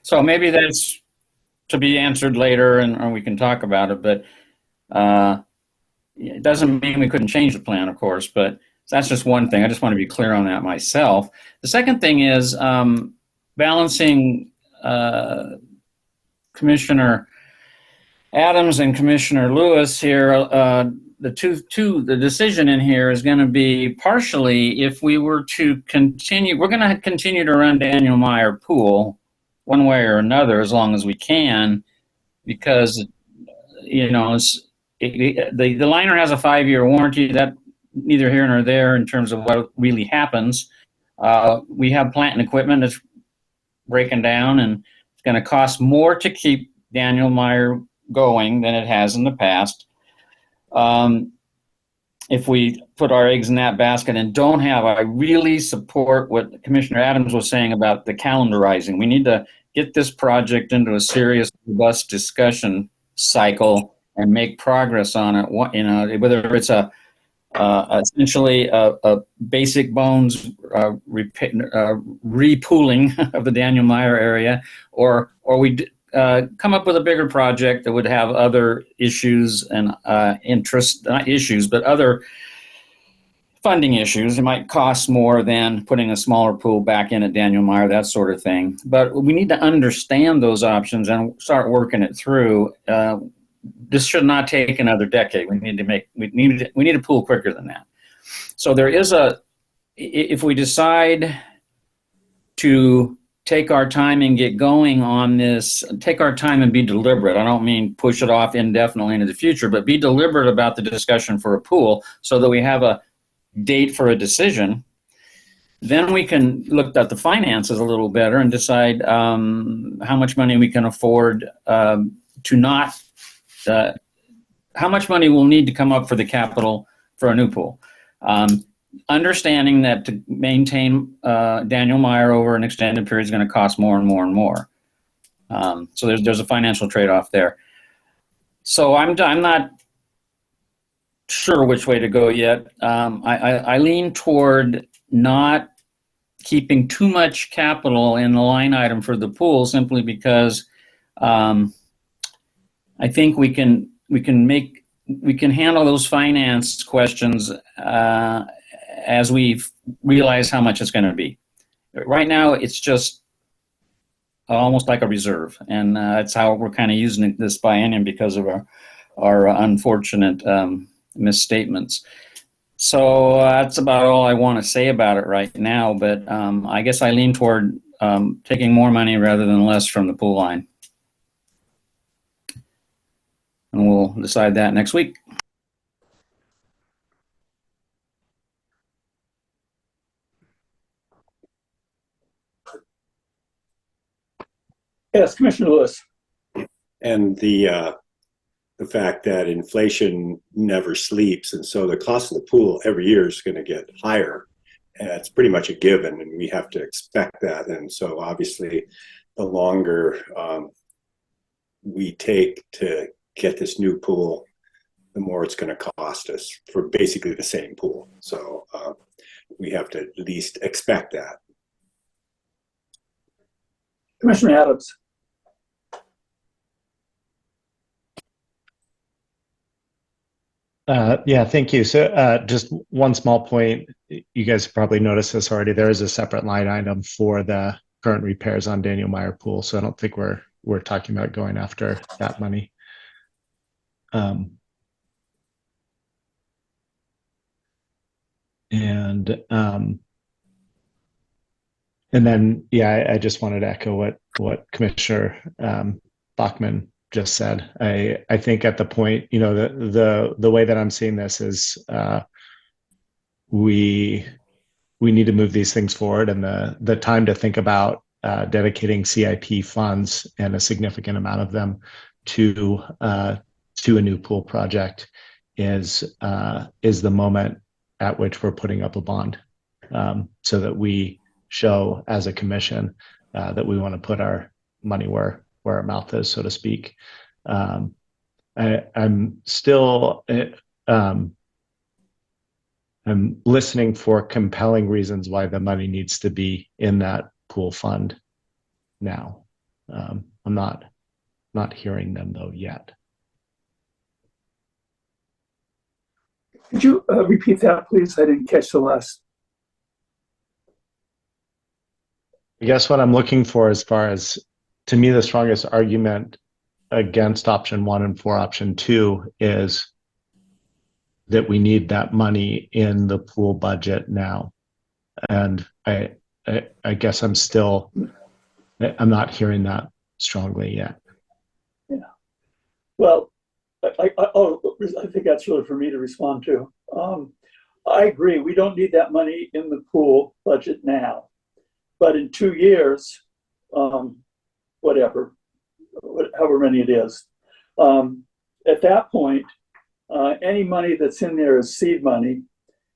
So maybe that's to be answered later, and we can talk about it, but it doesn't mean we couldn't change the plan, of course, but that's just one thing. I just want to be clear on that myself. The second thing is balancing Commissioner Adams and Commissioner Lewis here. The decision in here is going to be partially if we were to continue, we're going to continue to run Daniel Meyer Pool one way or another as long as we can, because the liner has a 5-year warranty. That neither here nor there in terms of what really happens. We have plant and equipment that's breaking down, and it's going to cost more to keep Daniel Meyer going than it has in the past. If we put our eggs in that basket and don't have, I really support what Commissioner Adams was saying about the calendarizing. We need to get this project into a serious, robust discussion cycle and make progress on it. Whether it's essentially a basic bones repooling of the Daniel Meyer area, or we come up with a bigger project that would have other issues and not issues, but other funding issues. It might cost more than putting a smaller pool back in at Daniel Meyer, that sort of thing. But we need to understand those options and start working it through. This should not take another decade. We need a pool quicker than that. So there is if we decide to take our time and get going on this, take our time and be deliberate. I don't mean push it off indefinitely into the future, but be deliberate about the discussion for a pool so that we have a date for a decision. Then we can look at the finances a little better and decide how much money we can afford how much money we'll need to come up for the capital for a new pool. Understanding that to maintain Daniel Meyer over an extended period is going to cost more and more and more. So there's a financial trade-off there. So I'm not sure which way to go yet. I lean toward not keeping too much capital in the line item for the pool simply because I think we can handle those finance questions as we realize how much it's going to be. Right now, it's just almost like a reserve, and that's how we're kind of using it this biennium because of our unfortunate misstatements. So that's about all I want to say about it right now, but I guess I lean toward taking more money rather than less from the pool line. And we'll decide that next week. Yes, Commissioner Lewis. And the fact that inflation never sleeps, and so the cost of the pool every year is going to get higher. And it's pretty much a given, and we have to expect that. And so obviously, the longer we take to get this new pool, the more it's going to cost us for basically the same pool. So we have to at least expect that. Commissioner Adams. Yeah, thank you. So just one small point. You guys probably noticed this already. There is a separate line item for the current repairs on Daniel Meyer Pool. So I don't think we're talking about going after that money. Um, and um, and then, yeah, I just wanted to echo what Commissioner Bachman just said. I think at the point, the way that I'm seeing this is we need to move these things forward, and the time to think about dedicating CIP funds and a significant amount of them to a new pool project is the moment at which we're putting up a bond, so that we show as a commission that we want to put our money where our mouth is, so to speak. I'm still I'm listening for compelling reasons why the money needs to be in that pool fund now. I'm not hearing them though yet. Could you repeat that, please? I didn't catch the last. I guess what I'm looking for, as far as, to me, the strongest argument against option one and for option two is that we need that money in the pool budget now. And I guess I'm not hearing that strongly yet. Yeah. Well, I think that's really for me to respond to. I agree. We don't need that money in the pool budget now, but in 2 years, however many it is, at that point, any money that's in there is seed money,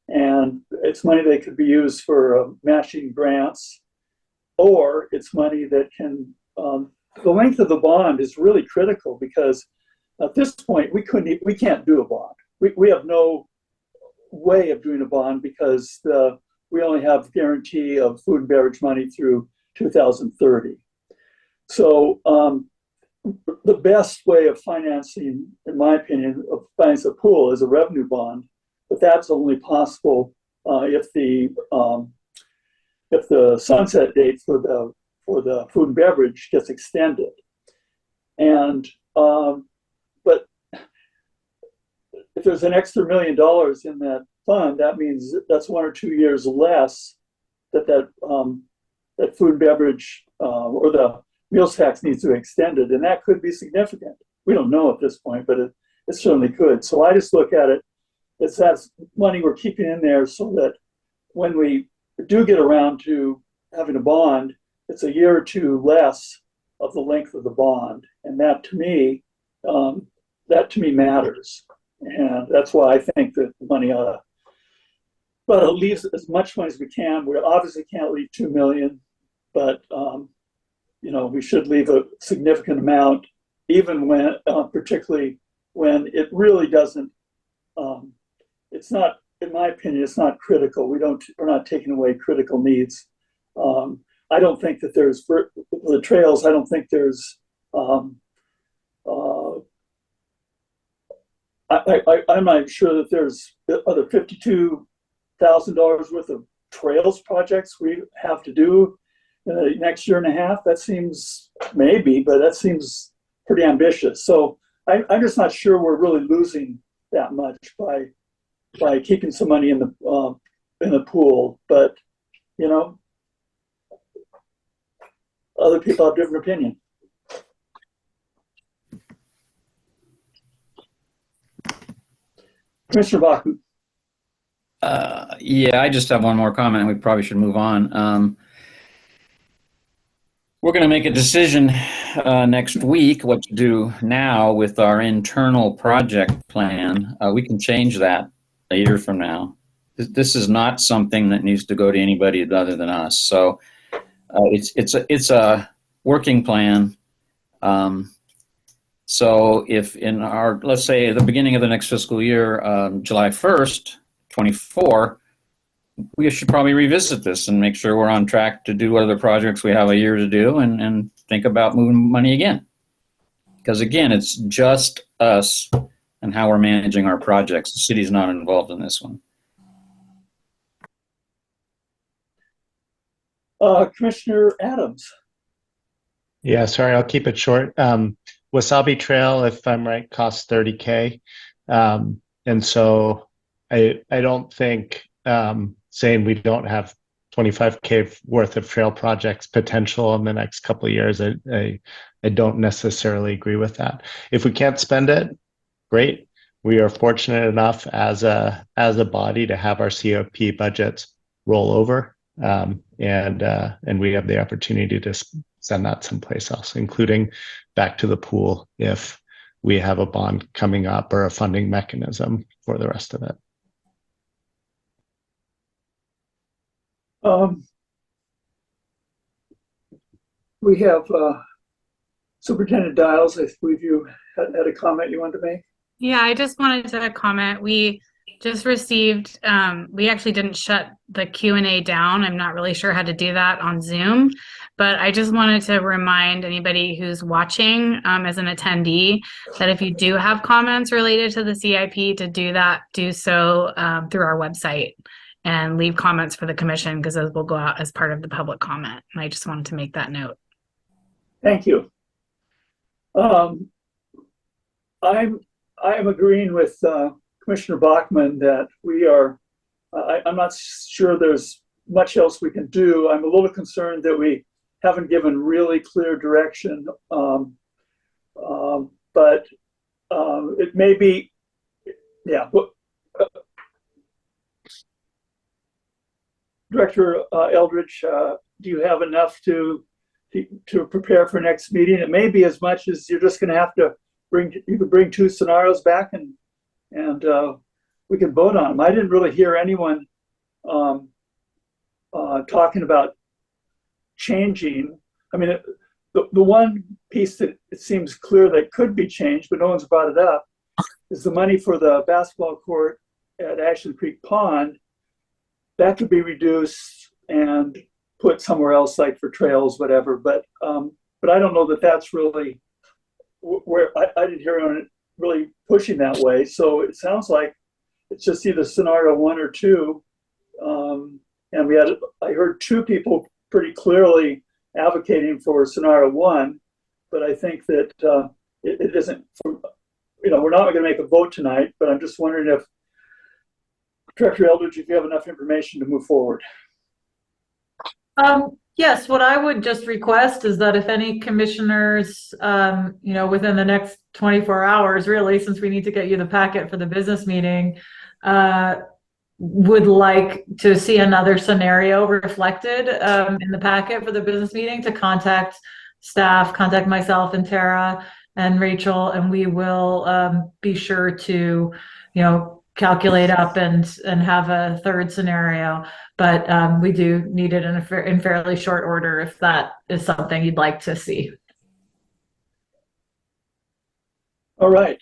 and it's money that could be used for matching grants, or it's money that can. The length of the bond is really critical, because at this point we can't do a bond. We have no way of doing a bond, because we only have guarantee of food and beverage money through 2030. So the best way of financing, in my opinion, of financing a pool is a revenue bond, but that's only possible if the sunset date for the food and beverage gets extended. And but if there's an extra $1 million in that fund, that means that's 1 or 2 years less that food and beverage or the meals tax needs to be extended, and that could be significant. We don't know at this point, but it certainly could. So I just look at it as that's money we're keeping in there, so that when we do get around to having a bond, it's a year or two less of the length of the bond, and that to me matters, and that's why I think that the money ought to leave as much money as we can. We obviously can't leave $2 million, but we should leave a significant amount, even when, particularly when it really doesn't. It's not, in my opinion, it's not critical. We're not taking away critical needs. I don't think that there's, for the trails, I don't think there's. I'm not sure that there's other $52,000 worth of trails projects we have to do in the next year and a half. That seems, maybe, but that seems pretty ambitious. So I'm just not sure we're really losing that much by keeping some money in the pool. But other people have different opinion. Commissioner Baku. Yeah, I just have one more comment, and we probably should move on. We're going to make a decision next week what to do now with our internal project plan. We can change that a year from now. This is not something that needs to go to anybody other than us. So it's a working plan. So if in our, let's say at the beginning of the next fiscal year, July 1st, 24, we should probably revisit this and make sure we're on track to do other projects we have a year to do, and think about moving money again. Because again, it's just us and how we're managing our projects. The city's not involved in this one. Commissioner Adams. Yeah, sorry, I'll keep it short. Wasabi Trail, if I'm right, costs $30K. And so I don't think saying we don't have $25K worth of trail projects potential in the next couple of years, I don't necessarily agree with that. If we can't spend it, great. We are fortunate enough as a body to have our COP budgets roll over, and we have the opportunity to send that someplace else, including back to the pool if we have a bond coming up or a funding mechanism for the rest of it. We have Superintendent Dials. I believe you had a comment you wanted to make. Yeah, I just wanted to comment. We just received, we actually didn't shut the Q&A down. I'm not really sure how to do that on Zoom, but I just wanted to remind anybody who's watching as an attendee that if you do have comments related to the CIP, to do so through our website and leave comments for the commission, because those will go out as part of the public comment. And I just wanted to make that note. Thank you. I am agreeing with Commissioner Bachmann that we are, I'm not sure there's much else we can do. I'm a little concerned that we haven't given really clear direction, but it may be, yeah. Director Eldridge, do you have enough to prepare for next meeting? It may be as much as you're just going to have to you can bring 2 scenarios back and we can vote on them. I didn't really hear anyone talking about changing. I mean, the one piece that it seems clear that could be changed, but no one's brought it up, is the money for the basketball court at Ashley Creek Pond. That could be reduced and put somewhere else, like for trails, whatever. But I don't know that that's really where I didn't hear anyone really pushing that way. So it sounds like it's just either scenario 1 or 2. And I heard 2 people pretty clearly advocating for scenario 1, but I think that it isn't, we're not going to make a vote tonight, but I'm just wondering if Director Eldridge, if you have enough information to move forward. Yes, what I would just request is that if any commissioners, within the next 24 hours, really, since we need to get you the packet for the business meeting, would like to see another scenario reflected in the packet for the business meeting, to contact staff, contact myself and Tara and Rachel, and we will be sure to, calculate up and have a third scenario. But we do need it in fairly short order if that is something you'd like to see. All right.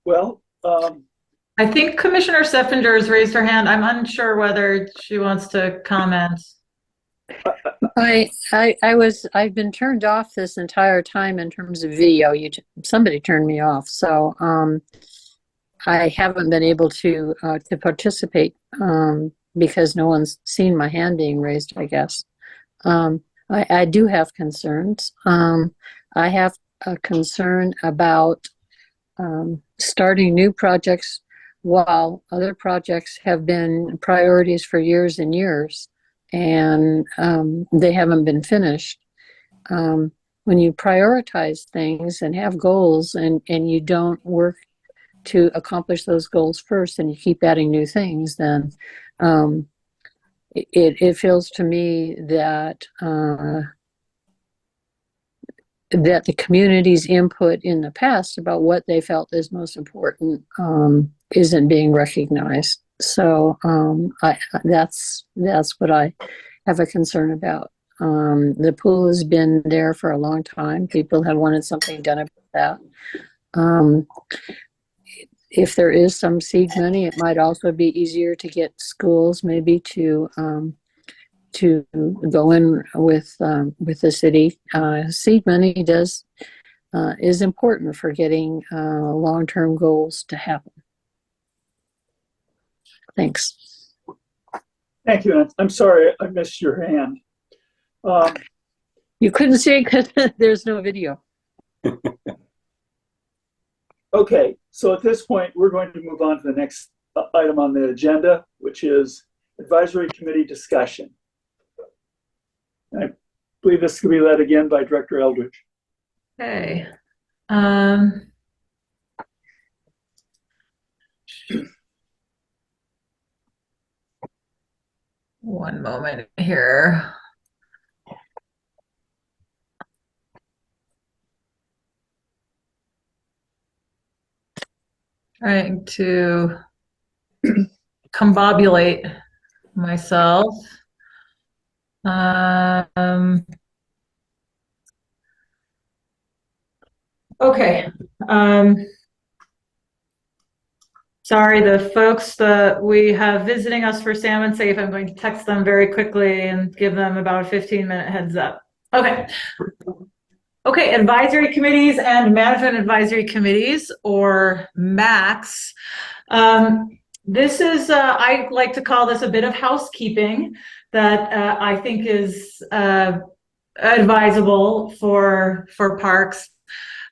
Well, I think Commissioner Seffinger has raised her hand. I'm unsure whether she wants to comment. I've been turned off this entire time in terms of video. Somebody turned me off, so I haven't been able to participate because no one's seen my hand being raised, I guess. I do have concerns. I have a concern about starting new projects while other projects have been priorities for years and years, and they haven't been finished. When you prioritize things and have goals and you don't work to accomplish those goals first, and you keep adding new things, then it feels to me that that the community's input in the past about what they felt is most important isn't being recognized. So that's what I have a concern about. The pool has been there for a long time. People have wanted something done about that. If there is some seed money, it might also be easier to get schools maybe to go in with the city. Seed money does is important for getting long-term goals to happen. Thanks. Thank you. And I'm sorry I missed your hand. You couldn't see it because there's no video. Okay, so at this point, we're going to move on to the next item on the agenda, which is advisory committee discussion. And I believe this could be led again by Director Eldridge. Okay. One moment here. Trying to combobulate myself. Okay. Sorry, the folks that we have visiting us for Salmon Safe, I'm going to text them very quickly and give them about a 15-minute heads up. Okay. Okay, advisory committees and management advisory committees, or MACs. This is, I like to call this a bit of housekeeping that I think is advisable for parks.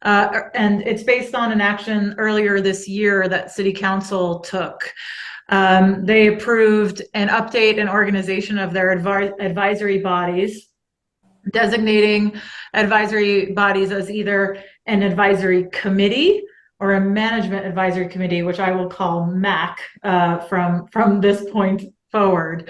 And it's based on an action earlier this year that City Council took. They approved an update and organization of their advisory bodies, designating advisory bodies as either an advisory committee or a management advisory committee, which I will call MAC from this point forward.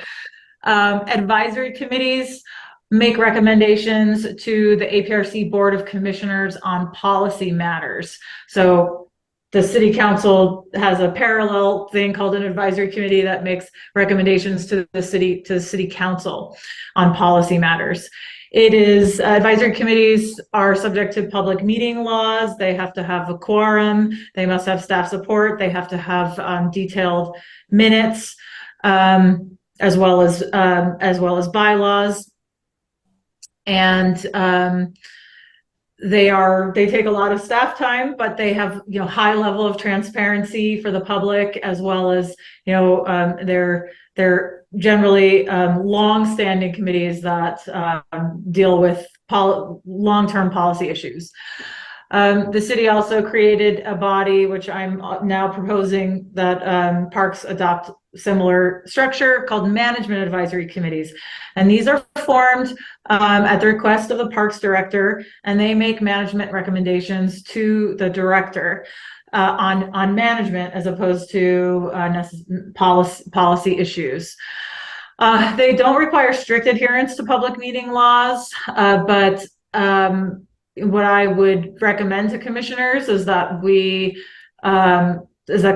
Advisory committees make recommendations to the APRC Board of Commissioners on policy matters. So the City Council has a parallel thing called an advisory committee that makes recommendations to the City Council on policy matters. It is, advisory committees are subject to public meeting laws. They have to have a quorum. They must have staff support. They have to have detailed minutes, as well as bylaws. And they take a lot of staff time, but they have, you know, high level of transparency for the public, as well as, you know, they're generally long-standing committees that deal with long-term policy issues. The city also created a body, which I'm now proposing that parks adopt similar structure, called management advisory committees. And these are formed at the request of the parks director, and they make management recommendations to the director on management as opposed to policy issues. They don't require strict adherence to public meeting laws, but what I would recommend to commissioners is that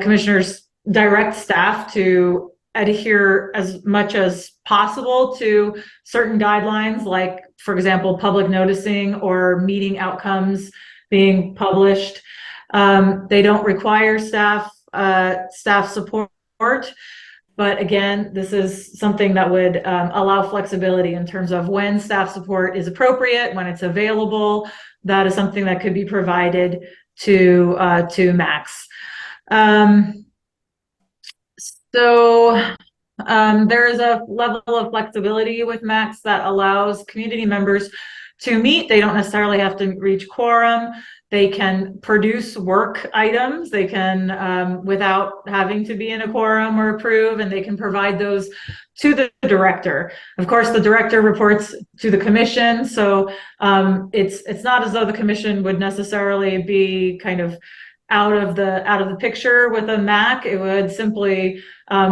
commissioners direct staff to adhere as much as possible to certain guidelines, like, for example, public noticing or meeting outcomes being published. They don't require staff support, but again, this is something that would allow flexibility in terms of when staff support is appropriate, when it's available. That is something that could be provided to MACs. So there is a level of flexibility with MACs that allows community members to meet. They don't necessarily have to reach quorum. They can produce work items. They can, without having to be in a quorum or approve, and they can provide those to the director. Of course, the director reports to the commission, so it's not as though the commission would necessarily be kind of out of the picture with a MAC. It would simply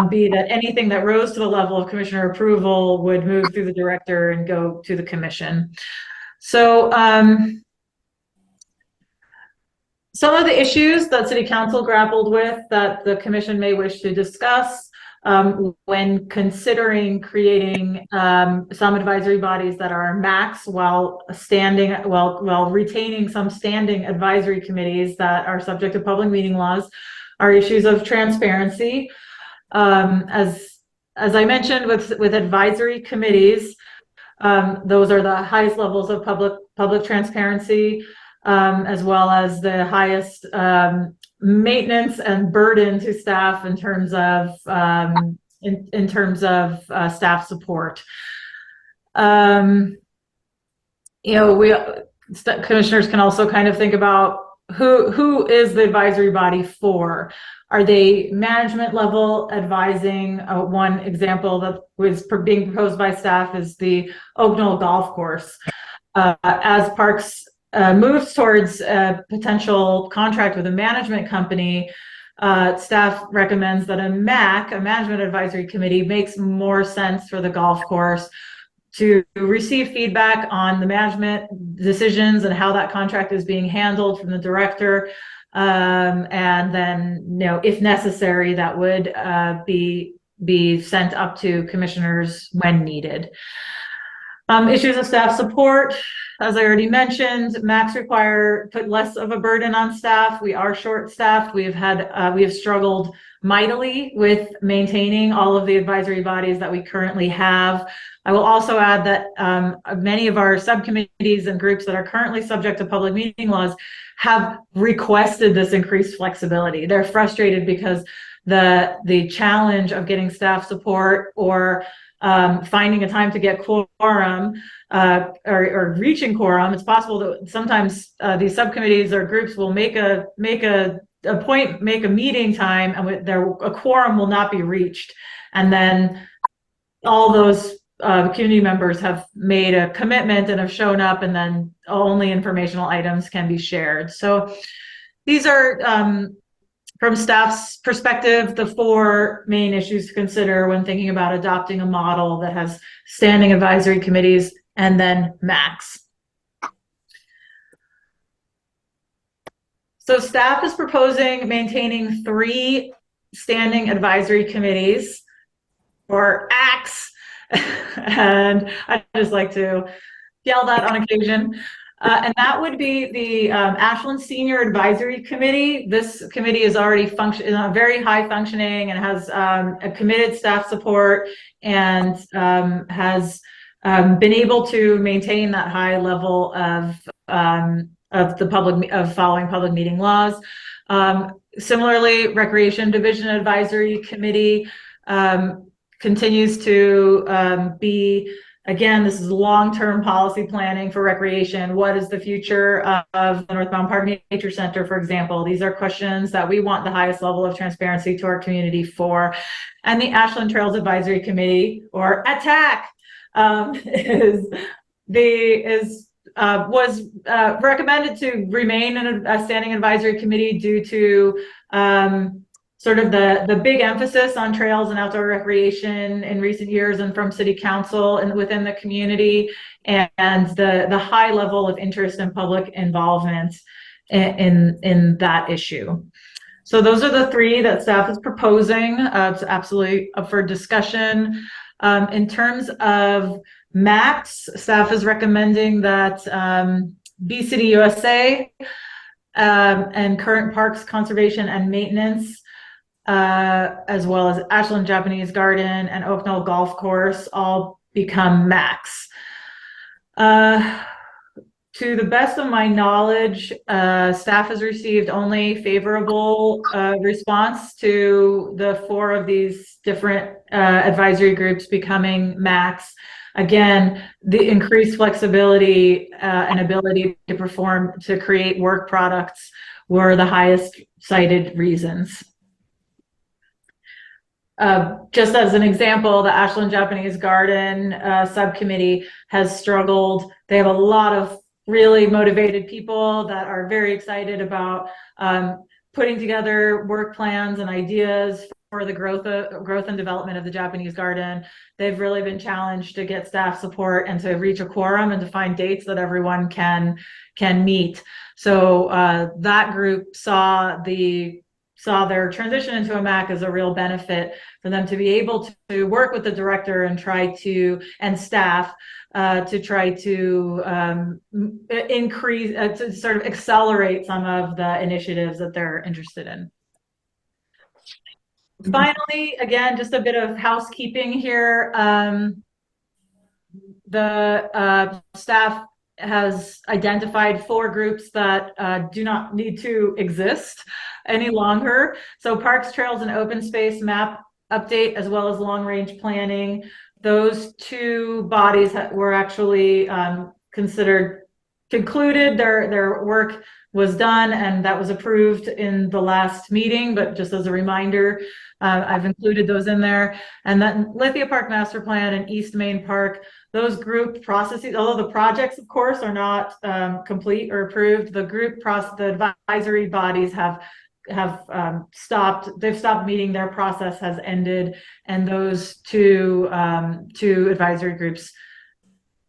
be that anything that rose to the level of commissioner approval would move through the director and go to the commission. So some of the issues that City Council grappled with that the commission may wish to discuss when considering creating some advisory bodies that are MACs while retaining some standing advisory committees that are subject to public meeting laws are issues of transparency. As I mentioned, with advisory committees, those are the highest levels of public transparency. as well as the highest maintenance and burden to staff in terms of in terms of staff support. You know, commissioners can also kind of think about who is the advisory body for. Are they management level advising? One example that was being proposed by staff is the Oak Knoll Golf Course. As Parks moves towards a potential contract with a management company, staff recommends that a MAC, a Management Advisory Committee, makes more sense for the golf course to receive feedback on the management decisions and how that contract is being handled from the director. And then, you know, if necessary, that would be sent up to commissioners when needed. Issues of staff support, as I already mentioned, MACs put less of a burden on staff. We are short-staffed. We have struggled mightily with maintaining all of the advisory bodies that we currently have. I will also add that many of our subcommittees and groups that are currently subject to public meeting laws have requested this increased flexibility. They're frustrated because the challenge of getting staff support or finding a time to get quorum or reaching quorum. It's possible that sometimes these subcommittees or groups will make a meeting time, and a quorum will not be reached, and then all those community members have made a commitment and have shown up, and then only informational items can be shared. So these are from staff's perspective, the four main issues to consider when thinking about adopting a model that has standing advisory committees and then MACs. So staff is proposing maintaining 3 standing advisory committees, or ACTs, and I just like to yell that on occasion. And that would be the Ashland Senior Advisory Committee. This committee is already very high functioning and has a committed staff support and has been able to maintain that high level of following public meeting laws. Similarly, Recreation Division Advisory Committee continues to be. Again, this is long-term policy planning for recreation. What is the future of the Northbound Park Nature Center, for example? These are questions that we want the highest level of transparency to our community for. And the Ashland Trails Advisory Committee, or ATTAC, was recommended to remain in a standing advisory committee due to sort of the big emphasis on trails and outdoor recreation in recent years and from city council and within the community, and the high level of interest and public involvement in that issue. So those are the 3 that staff is proposing. It's absolutely up for discussion. In terms of MACs, staff is recommending that BCD USA and current parks conservation and maintenance, as well as Ashland Japanese Garden and Oak Knoll Golf Course, all become MACs. To the best of my knowledge, staff has received only favorable response to the 4 of these different advisory groups becoming MACs. Again, the increased flexibility and ability to create work products were the highest cited reasons. Just as an example, the Ashland Japanese Garden subcommittee has struggled. They have a lot of really motivated people that are very excited about putting together work plans and ideas for the growth and development of the Japanese Garden. They've really been challenged to get staff support and to reach a quorum and to find dates that everyone can meet. So that group saw their transition into a MAC as a real benefit for them to be able to work with the director and staff to try to increase, to sort of accelerate some of the initiatives that they're interested in. Finally, again, just a bit of housekeeping here. The staff has identified 4 groups that do not need to exist any longer. So parks, trails, and open space map update, as well as long range planning. Those 2 bodies were actually considered concluded. Their work was done, and that was approved in the last meeting. But just as a reminder, I've included those in there. And then Lithia Park Master Plan and East Main Park, those group processes, although the projects, of course, are not complete or approved, the advisory bodies have stopped. They've stopped meeting. Their process has ended, and those two advisory groups,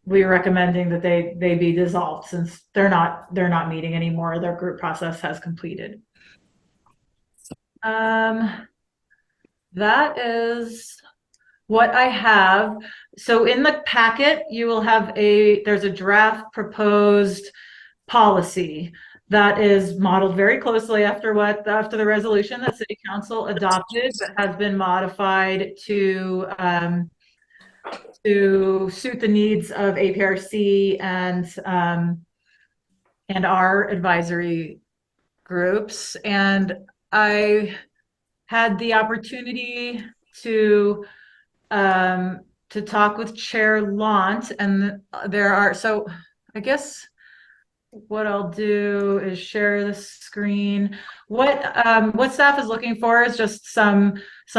we're recommending that they be dissolved, since they're not meeting anymore. Their group process has completed. That is what I have. So in the packet, you will have there's a draft proposed policy that is modeled very closely after the resolution that City Council adopted, but has been modified to suit the needs of APRC and our advisory groups. And I had the opportunity to talk with Chair Lant, and so I guess what I'll do is share the screen. What staff is looking for is just some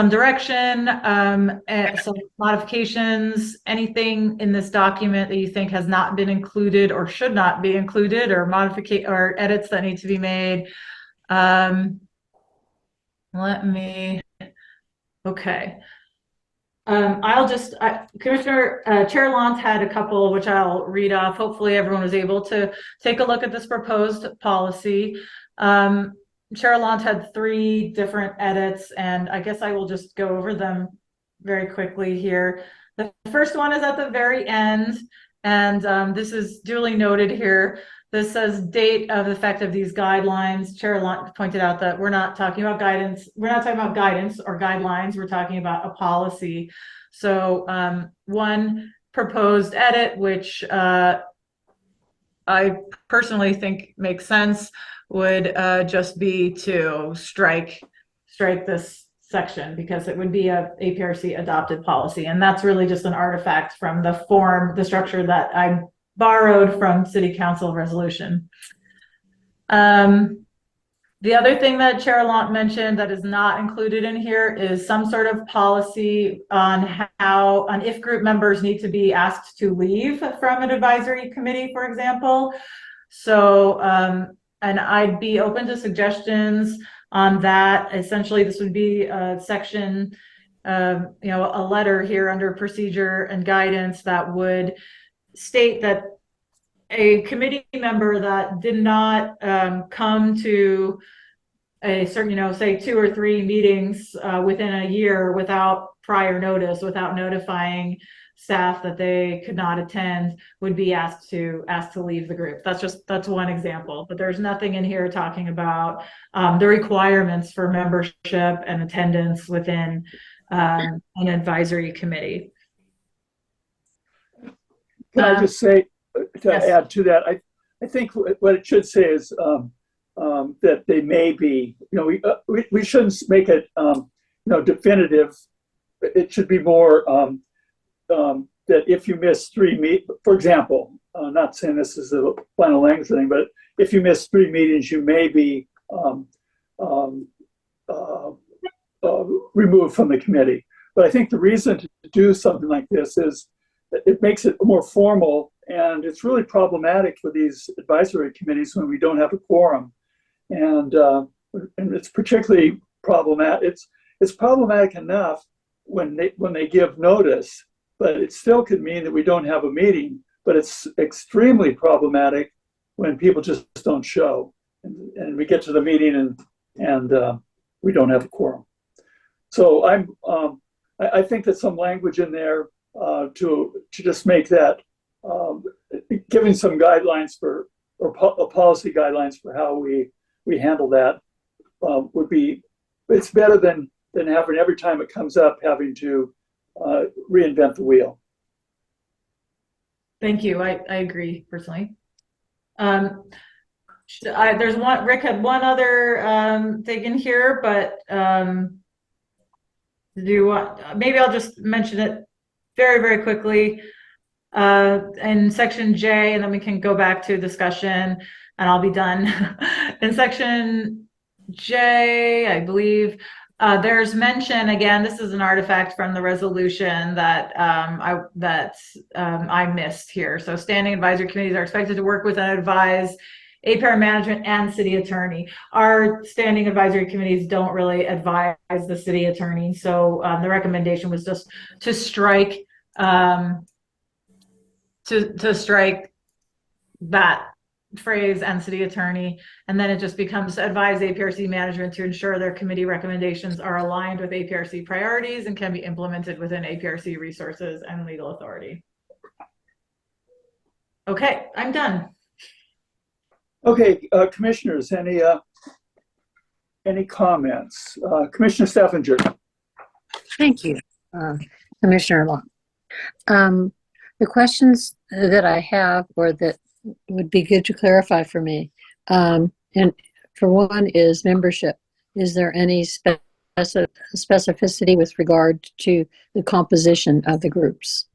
direction, and some modifications, anything in this document that you think has not been included or should not be included, or or edits that need to be made. Okay. Commissioner Chair Lant had a couple, which I'll read off. Hopefully everyone was able to take a look at this proposed policy. Chair Lant had 3 different edits, and I guess I will just go over them very quickly here. The first one is at the very end, and this is duly noted here. This says date of effect of these guidelines. Chair Lant pointed out that we're not talking about guidance. We're not talking about guidance or guidelines. We're talking about a policy. So one proposed edit, which I personally think makes sense, would just be to strike this section, because it would be a APRC adopted policy. And that's really just an artifact from the structure that I borrowed from City Council resolution. The other thing that Chair Lant mentioned that is not included in here is some sort of policy on if group members need to be asked to leave from an advisory committee, for example. So, and I'd be open to suggestions on that. Essentially, this would be a section, a letter here under procedure and guidance that would state that a committee member that did not come to a certain, say 2 or 3 meetings within a year without prior notice, without notifying staff that they could not attend, would be asked to leave the group. That's one example, but there's nothing in here talking about the requirements for membership and attendance within an advisory committee. Can I just say, to Yes. add to that, I think what it should say is that they may be, we shouldn't make it, definitive. It should be more that if you miss 3 meetings, for example, not saying this is a final language thing, but if you miss 3 meetings, you may be removed from the committee. But I think the reason to do something like this is that it makes it more formal, and it's really problematic for these advisory committees when we don't have a quorum. And it's particularly problematic. It's problematic enough when they give notice, but it still could mean that we don't have a meeting. But it's extremely problematic when people just don't show, and we get to the meeting and we don't have a quorum. So I think that some language in there to just make that giving some guidelines or policy guidelines for how we handle that would be, it's better than having every time it comes up having to reinvent the wheel. Thank you. I agree personally. There's one, Rick had one other thing in here, but do you want, maybe I'll just mention it very, very quickly in section J, and then we can go back to discussion and I'll be done. In section J, I believe, there's mention, again, this is an artifact from the resolution that I missed here. So standing advisory committees are expected to work with and advise APR management and city attorney. Our standing advisory committees don't really advise the city attorney. So the recommendation was just to strike to strike that phrase and city attorney, and then it just becomes advise APRC management to ensure their committee recommendations are aligned with APRC priorities and can be implemented within APRC resources and legal authority. Okay, I'm done. Okay, commissioners, any comments? Commissioner Steffinger. Thank you, Commissioner Long. The questions that I have, or that would be good to clarify for me, and for one is membership. Is there any specificity with regard to the composition of the groups?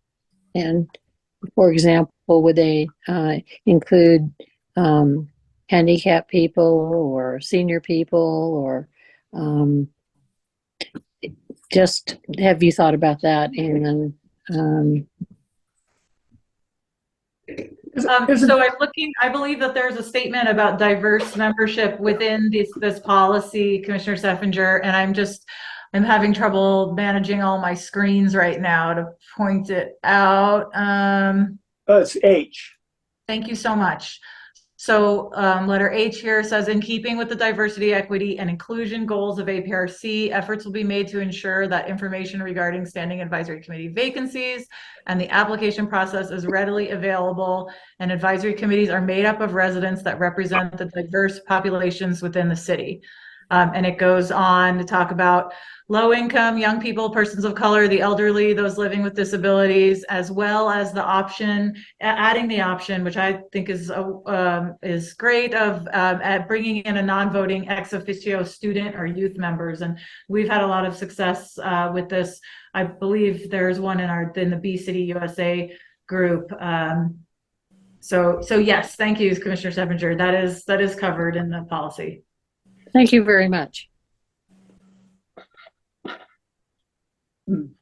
And for example, would they include handicapped people or senior people, or just have you thought about that? And so I'm looking, I believe that there's a statement about diverse membership within this policy, Commissioner Steffinger, and I'm having trouble managing all my screens right now to point it out. It's H. Thank you so much. So letter H here says, in keeping with the diversity, equity, and inclusion goals of APRC, efforts will be made to ensure that information regarding standing advisory committee vacancies and the application process is readily available, and advisory committees are made up of residents that represent the diverse populations within the city. And it goes on to talk about low income, young people, persons of color, the elderly, those living with disabilities, as well as the option, adding the option, which I think is great, of at bringing in a non-voting ex officio student or youth members. And we've had a lot of success with this. I believe there's one in the B City USA group. So yes, thank you, Commissioner Steffinger. That is covered in the policy. thank you very much. I'm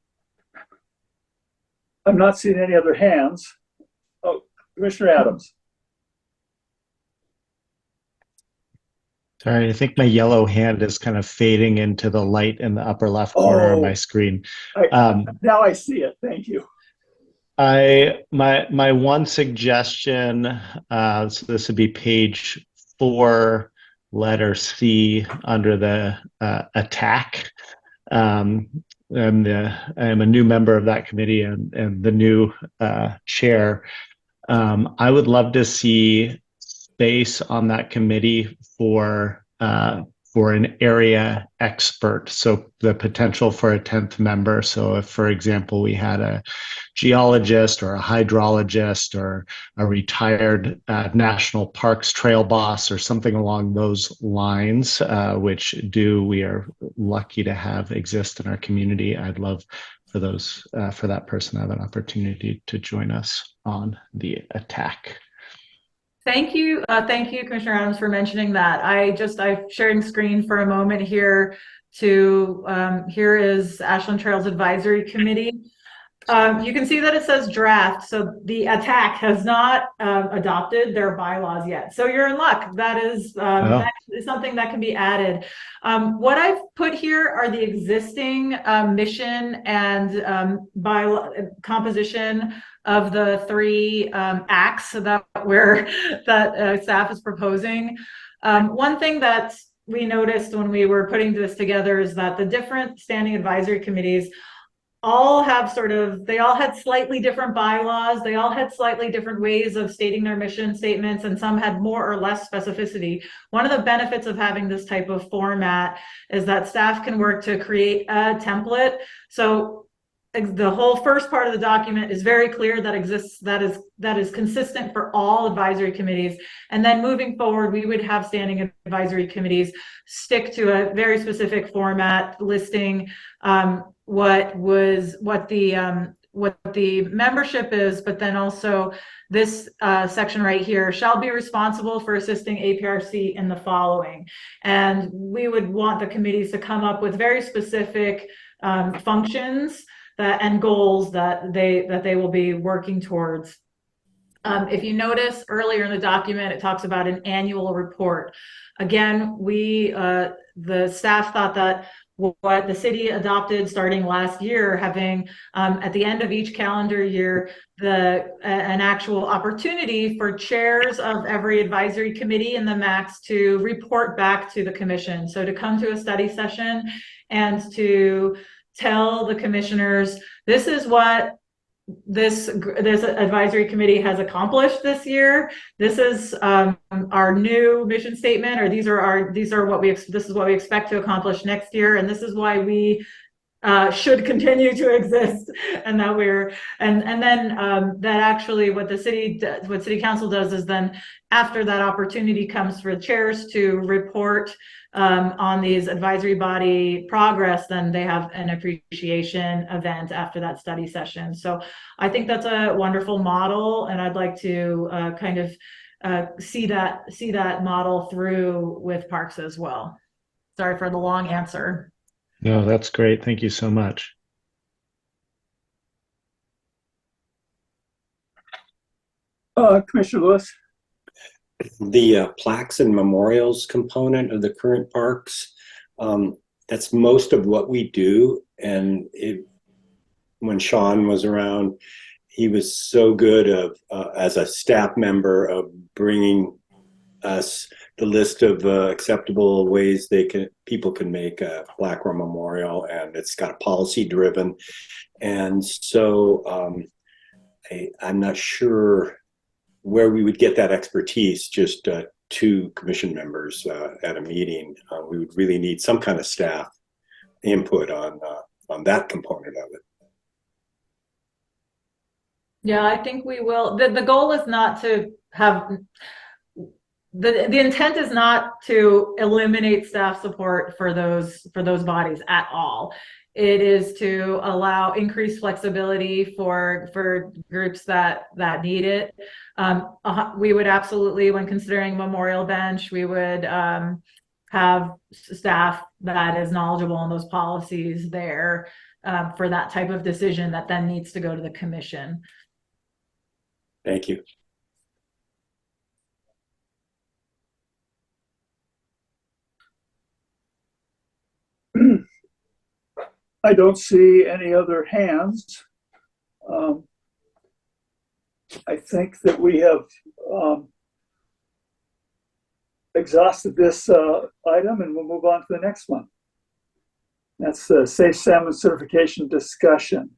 not seeing any other hands. Oh, Commissioner Adams. Sorry, I think my yellow hand is kind of fading into the light in the upper left corner of my screen. Now I see it. Thank you. My one suggestion, so this would be page 4, letter C, under the attack. I'm a new member of that committee and the new chair. I would love to see space on that committee for an area expert. So the potential for a 10th member. So if, for example, we had a geologist or a hydrologist or a retired national parks trail boss or something along those lines, which we are lucky to have exist in our community. I'd love for that person to have an opportunity to join us on the attack. Thank you, Commissioner Adams, for mentioning that. I'm sharing screen for a moment here. Here is Ashland Trails Advisory Committee. You can see that it says draft. So the attack has not adopted their bylaws yet. So you're in luck. That is something that can be added. What I've put here are the existing mission and bylaw composition of the 3 acts that staff is proposing. One thing that we noticed when we were putting this together is that the different standing advisory committees all had slightly different bylaws. They all had slightly different ways of stating their mission statements, and some had more or less specificity. One of the benefits of having this type of format is that staff can work to create a template. So the whole first part of the document is very clear that exists, that is consistent for all advisory committees. And then moving forward, we would have standing advisory committees stick to a very specific format listing what the membership is, but then also this section right here shall be responsible for assisting APRC in the following. And we would want the committees to come up with very specific functions and goals that they will be working towards. If you notice earlier in the document, it talks about an annual report. Again, the staff thought that what the city adopted starting last year, having at the end of each calendar year, an actual opportunity for chairs of every advisory committee in the max to report back to the commission. So to come to a study session and to tell the commissioners, this is what this advisory committee has accomplished this year. This is our new mission statement, or this is what we expect to accomplish next year, and this is why we should continue to exist, and that that actually what city council does is then after that opportunity comes for the chairs to report on these advisory body progress, then they have an appreciation event after that study session. So I think that's a wonderful model, and I'd like to kind of see that model through with parks as well. Sorry for the long answer. No, that's great. Thank you so much. Commissioner Lewis. The plaques and memorials component of the current parks, that's most of what we do. And when Sean was around, he was so good as a staff member of bringing us the list of acceptable ways people can make a plaque or memorial, and it's got policy driven. And so I'm not sure where we would get that expertise, just two commission members at a meeting. We would really need some kind of staff input on that component of it. Yeah, I think we will. The goal is not to have, the intent is not to eliminate staff support for those bodies at all. It is to allow increased flexibility for groups that need it. We would absolutely, when considering memorial bench, we would have staff that is knowledgeable in those policies there for that type of decision that then needs to go to the commission. Thank you. I don't see any other hands. I think that we have exhausted this item, and we'll move on to the next one. That's the Safe Salmon Certification discussion.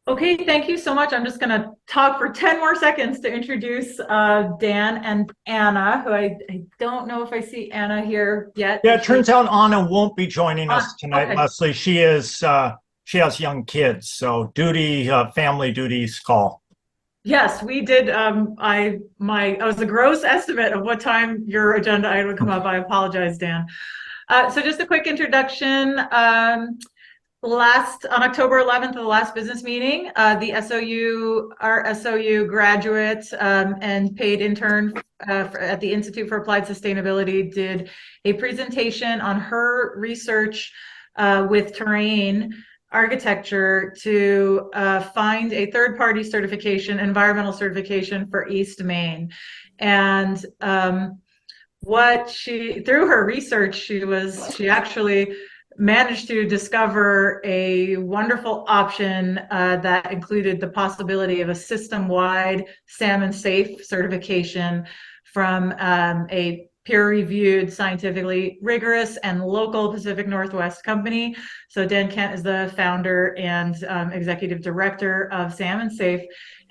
Okay, thank you so much. I'm just going to talk for 10 more seconds to introduce Dan and Anna, who I don't know if I see Anna here yet. Yeah, it turns out Anna won't be joining us tonight, okay. Leslie. She has young kids, so family duties call. Yes, we did. I was a gross estimate of what time your agenda item would come up. I apologize, Dan. So just a quick introduction. On October 11th, the last business meeting, our SOU graduate and paid intern at the Institute for Applied Sustainability did a presentation on her research with terrain architecture to find a third-party certification, environmental certification for East Maine. And through her research, she actually managed to discover a wonderful option that included the possibility of a system-wide salmon safe certification from a peer-reviewed, scientifically rigorous, and local Pacific Northwest company. So Dan Kent is the founder and executive director of Salmon Safe,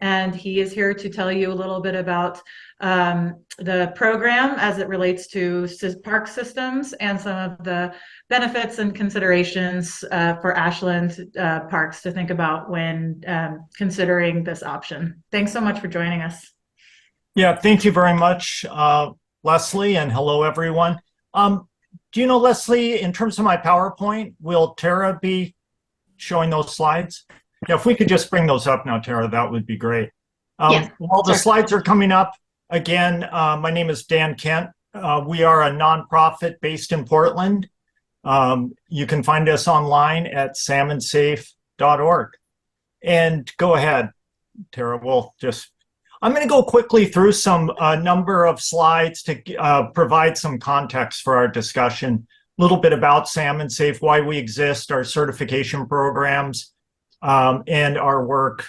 and he is here to tell you a little bit about the program as it relates to park systems and some of the benefits and considerations for Ashland parks to think about when considering this option. Thanks so much for joining us. Yeah, thank you very much, Leslie, and hello, everyone. Do you know, Leslie, in terms of my PowerPoint, will Tara be showing those slides? Yeah, if we could just bring those up now, Tara, that would be great. Yes, while the sure. slides are coming up, again, my name is Dan Kent. We are a nonprofit based in Portland. You can find us online at salmonsafe.org. And go ahead, Tara, I'm going to go quickly through some number of slides to provide some context for our discussion. A little bit about Salmon Safe, why we exist, our certification programs, and our work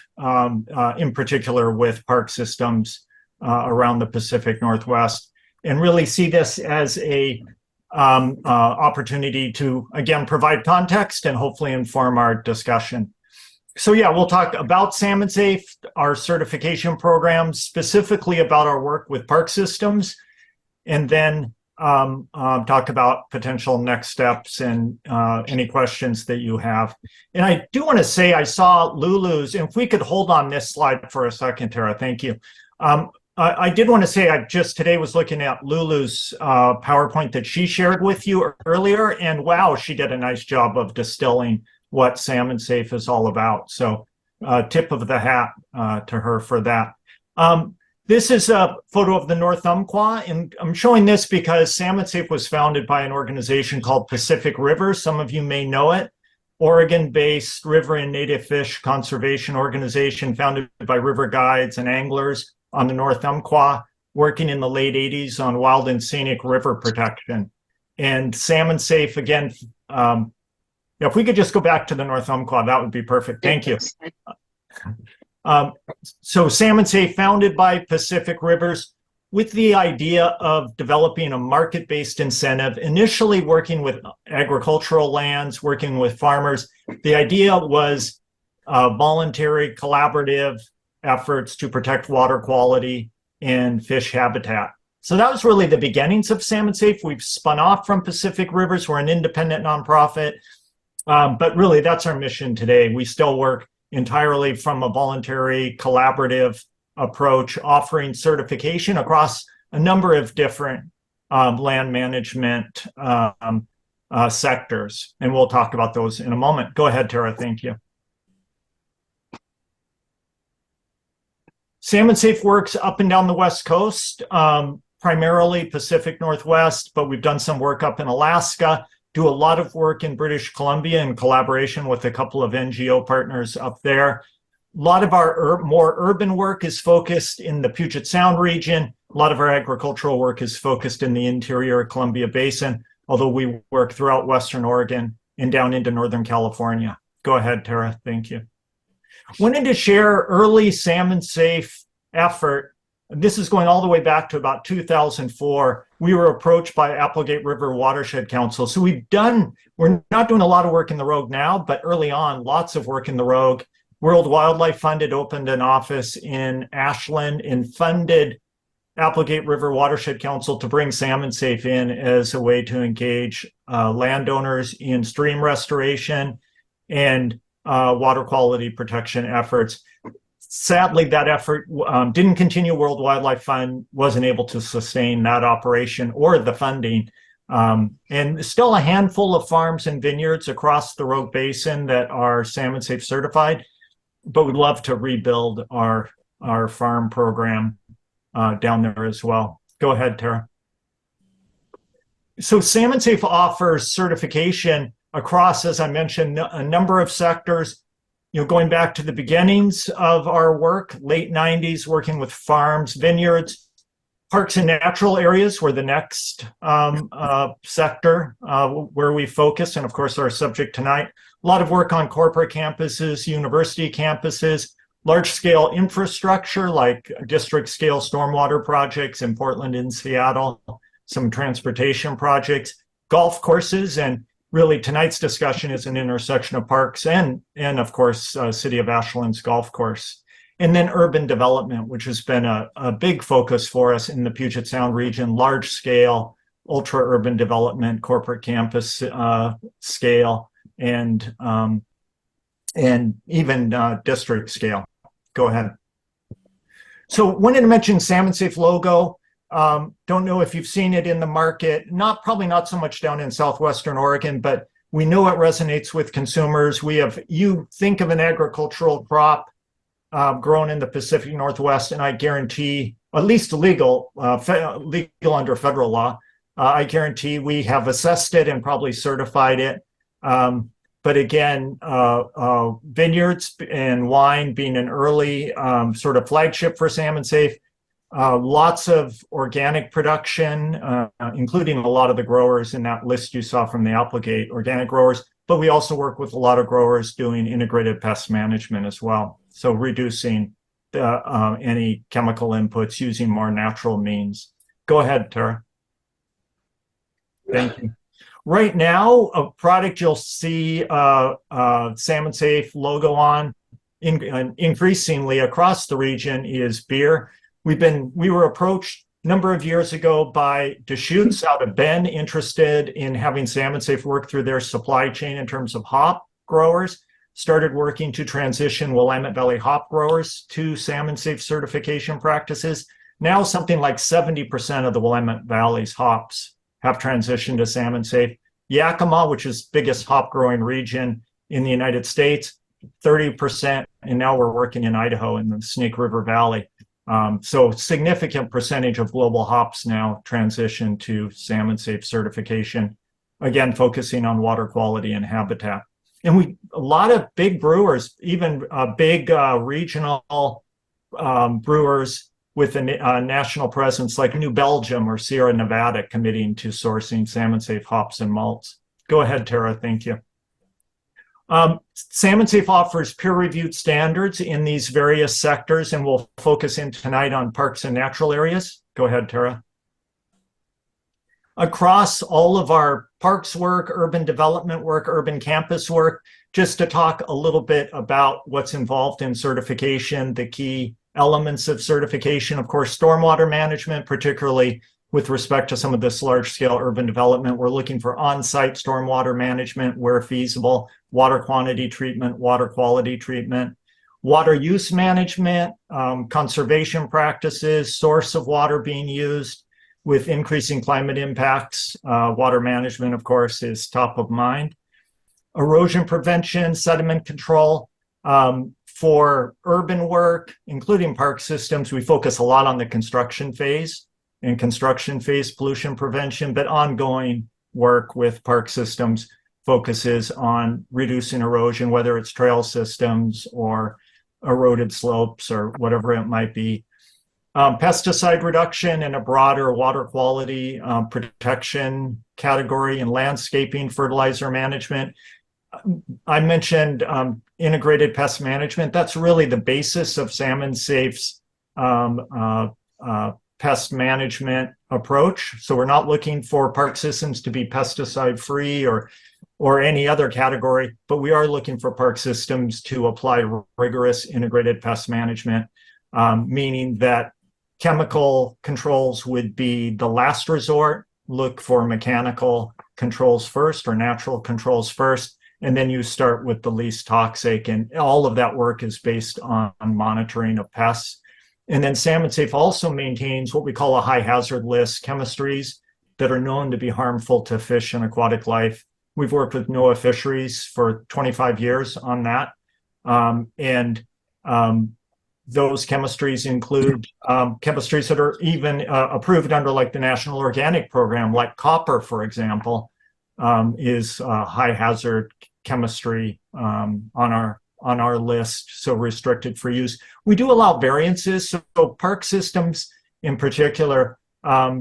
in particular with park systems around the Pacific Northwest, and really see this as a opportunity to, again, provide context and hopefully inform our discussion. So yeah, we'll talk about Salmon Safe, our certification programs, specifically about our work with park systems, and then talk about potential next steps and any questions that you have. And I do want to say I saw Lulu's, and if we could hold on this slide for a second, Tara, thank you. I did want to say I just today was looking at Lulu's PowerPoint that she shared with you earlier, and wow, she did a nice job of distilling what Salmon Safe is all about. So tip of the hat to her for that. This is a photo of the North Umpqua, and I'm showing this because Salmon Safe was founded by an organization called Pacific River. Some of you may know it. Oregon-based river and native fish conservation organization founded by river guides and anglers on the North Umpqua, working in the late 80s on wild and scenic river protection. And Salmon Safe, again, if we could just go back to the North Umpqua, that would be perfect. Thank you. So Salmon Safe, founded by Pacific Rivers, with the idea of developing a market-based incentive, initially working with agricultural lands, working with farmers. The idea was voluntary, collaborative efforts to protect water quality and fish habitat. So that was really the beginnings of Salmon Safe. We've spun off from Pacific Rivers. We're an independent nonprofit. But really, that's our mission today. We still work entirely from a voluntary, collaborative approach, offering certification across a number of different land management sectors. And we'll talk about those in a moment. Go ahead, Tara. Thank you. Salmon Safe works up and down the West Coast, primarily Pacific Northwest, but we've done some work up in Alaska. Do a lot of work in British Columbia in collaboration with a couple of NGO partners up there. A lot of our more urban work is focused in the Puget Sound region. A lot of our agricultural work is focused in the interior Columbia Basin, although we work throughout Western Oregon and down into Northern California. Go ahead, Tara. Thank you. Wanted to share early Salmon Safe effort. This is going all the way back to about 2004. We were approached by Applegate River Watershed Council. So we're not doing a lot of work in the Rogue now, but early on, lots of work in the Rogue. World Wildlife Fund had opened an office in Ashland and funded Applegate River Watershed Council to bring Salmon Safe in as a way to engage landowners in stream restoration and water quality protection efforts. Sadly, that effort didn't continue. World Wildlife Fund wasn't able to sustain that operation or the funding. And still a handful of farms and vineyards across the Rogue Basin that are Salmon Safe certified, but we'd love to rebuild our farm program down there as well. Go ahead, Tara. So Salmon Safe offers certification across, as I mentioned, a number of sectors. Going back to the beginnings of our work, late 90s, working with farms, vineyards, parks and natural areas were the next sector where we focus, and of course our subject tonight. A lot of work on corporate campuses, university campuses, large-scale infrastructure like district-scale stormwater projects in Portland and Seattle. some transportation projects, golf courses, and really tonight's discussion is an intersection of parks and of course, City of Ashland's golf course. And then urban development, which has been a big focus for us in the Puget Sound region, large scale, ultra urban development, corporate campus scale, and even district scale. Go ahead. So wanted to mention Salmon Safe logo. Don't know if you've seen it in the market, probably not so much down in Southwestern Oregon, but we know it resonates with consumers. You think of an agricultural crop grown in the Pacific Northwest, and I guarantee, at least legal under federal law, I guarantee we have assessed it and probably certified it. But again, vineyards and wine being an early sort of flagship for Salmon Safe. Lots of organic production, including a lot of the growers in that list you saw from the Applegate organic growers, but we also work with a lot of growers doing integrated pest management as well. So reducing any chemical inputs, using more natural means. Go ahead, Tara. Thank you. Right now, a product you'll see Salmon Safe logo on increasingly across the region is beer. We were approached a number of years ago by Deschutes out of Bend, interested in having Salmon Safe work through their supply chain in terms of hop growers. Started working to transition Willamette Valley hop growers to Salmon Safe certification practices. Now something like 70% of the Willamette Valley's hops have transitioned to Salmon Safe. Yakima, which is biggest hop growing region in the United States, 30%, and now we're working in Idaho in the Snake River Valley. So significant percentage of global hops now transition to Salmon Safe certification, again, focusing on water quality and habitat. And a lot of big brewers, even big regional brewers with a national presence like New Belgium or Sierra Nevada committing to sourcing Salmon Safe hops and malts. Go ahead, Tara, thank you. Salmon Safe offers peer-reviewed standards in these various sectors, and we'll focus in tonight on parks and natural areas. Go ahead, Tara. Across all of our parks work, urban development work, urban campus work, just to talk a little bit about what's involved in certification, the key elements of certification, of course, stormwater management, particularly with respect to some of this large-scale urban development. We're looking for on-site stormwater management where feasible, water quantity treatment, water quality treatment, water use management, conservation practices, source of water being used with increasing climate impacts. Water management, of course, is top of mind. Erosion prevention, sediment control. For urban work, including park systems, we focus a lot on the construction phase and construction phase pollution prevention, but ongoing work with park systems focuses on reducing erosion, whether it's trail systems or eroded slopes or whatever it might be. Pesticide reduction and a broader water quality protection category and landscaping, fertilizer management. I mentioned integrated pest management. That's really the basis of Salmon Safe's pest management approach. So we're not looking for park systems to be pesticide free or any other category, but we are looking for park systems to apply rigorous integrated pest management, meaning that chemical controls would be the last resort. Look for mechanical controls first or natural controls first, and then you start with the least toxic, and all of that work is based on monitoring of pests. And then Salmon Safe also maintains what we call a high hazard list, chemistries that are known to be harmful to fish and aquatic life. We've worked with NOAA Fisheries for 25 years on that. Those chemistries include chemistries that are even approved under like the National Organic Program, like copper, for example, is a high hazard chemistry on our list, so restricted for use. We do allow variances, so park systems in particular,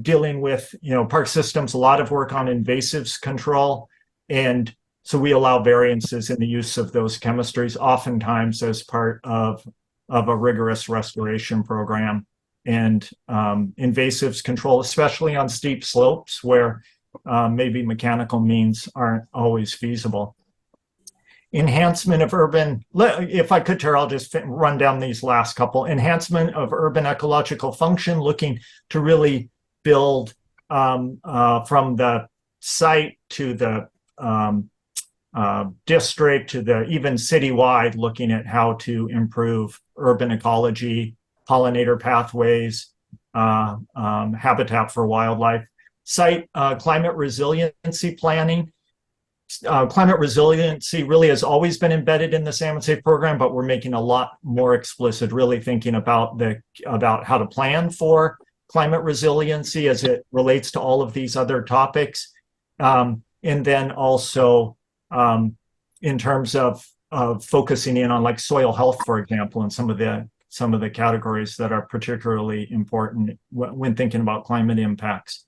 dealing with, park systems, a lot of work on invasives control, and so we allow variances in the use of those chemistries, oftentimes as part of a rigorous restoration program. invasives control, especially on steep slopes where maybe mechanical means aren't always feasible. Enhancement of urban, if I could, Tara, I'll just run down these last couple. Enhancement of urban ecological function, looking to really build from the site to the district to the even citywide, looking at how to improve urban ecology, pollinator pathways, habitat for wildlife. Site climate resiliency planning. Climate resiliency really has always been embedded in the Salmon Safe program, but we're making a lot more explicit, really thinking about how to plan for climate resiliency as it relates to all of these other topics. And then also in terms of focusing in on like soil health, for example, and some of the categories that are particularly important when thinking about climate impacts.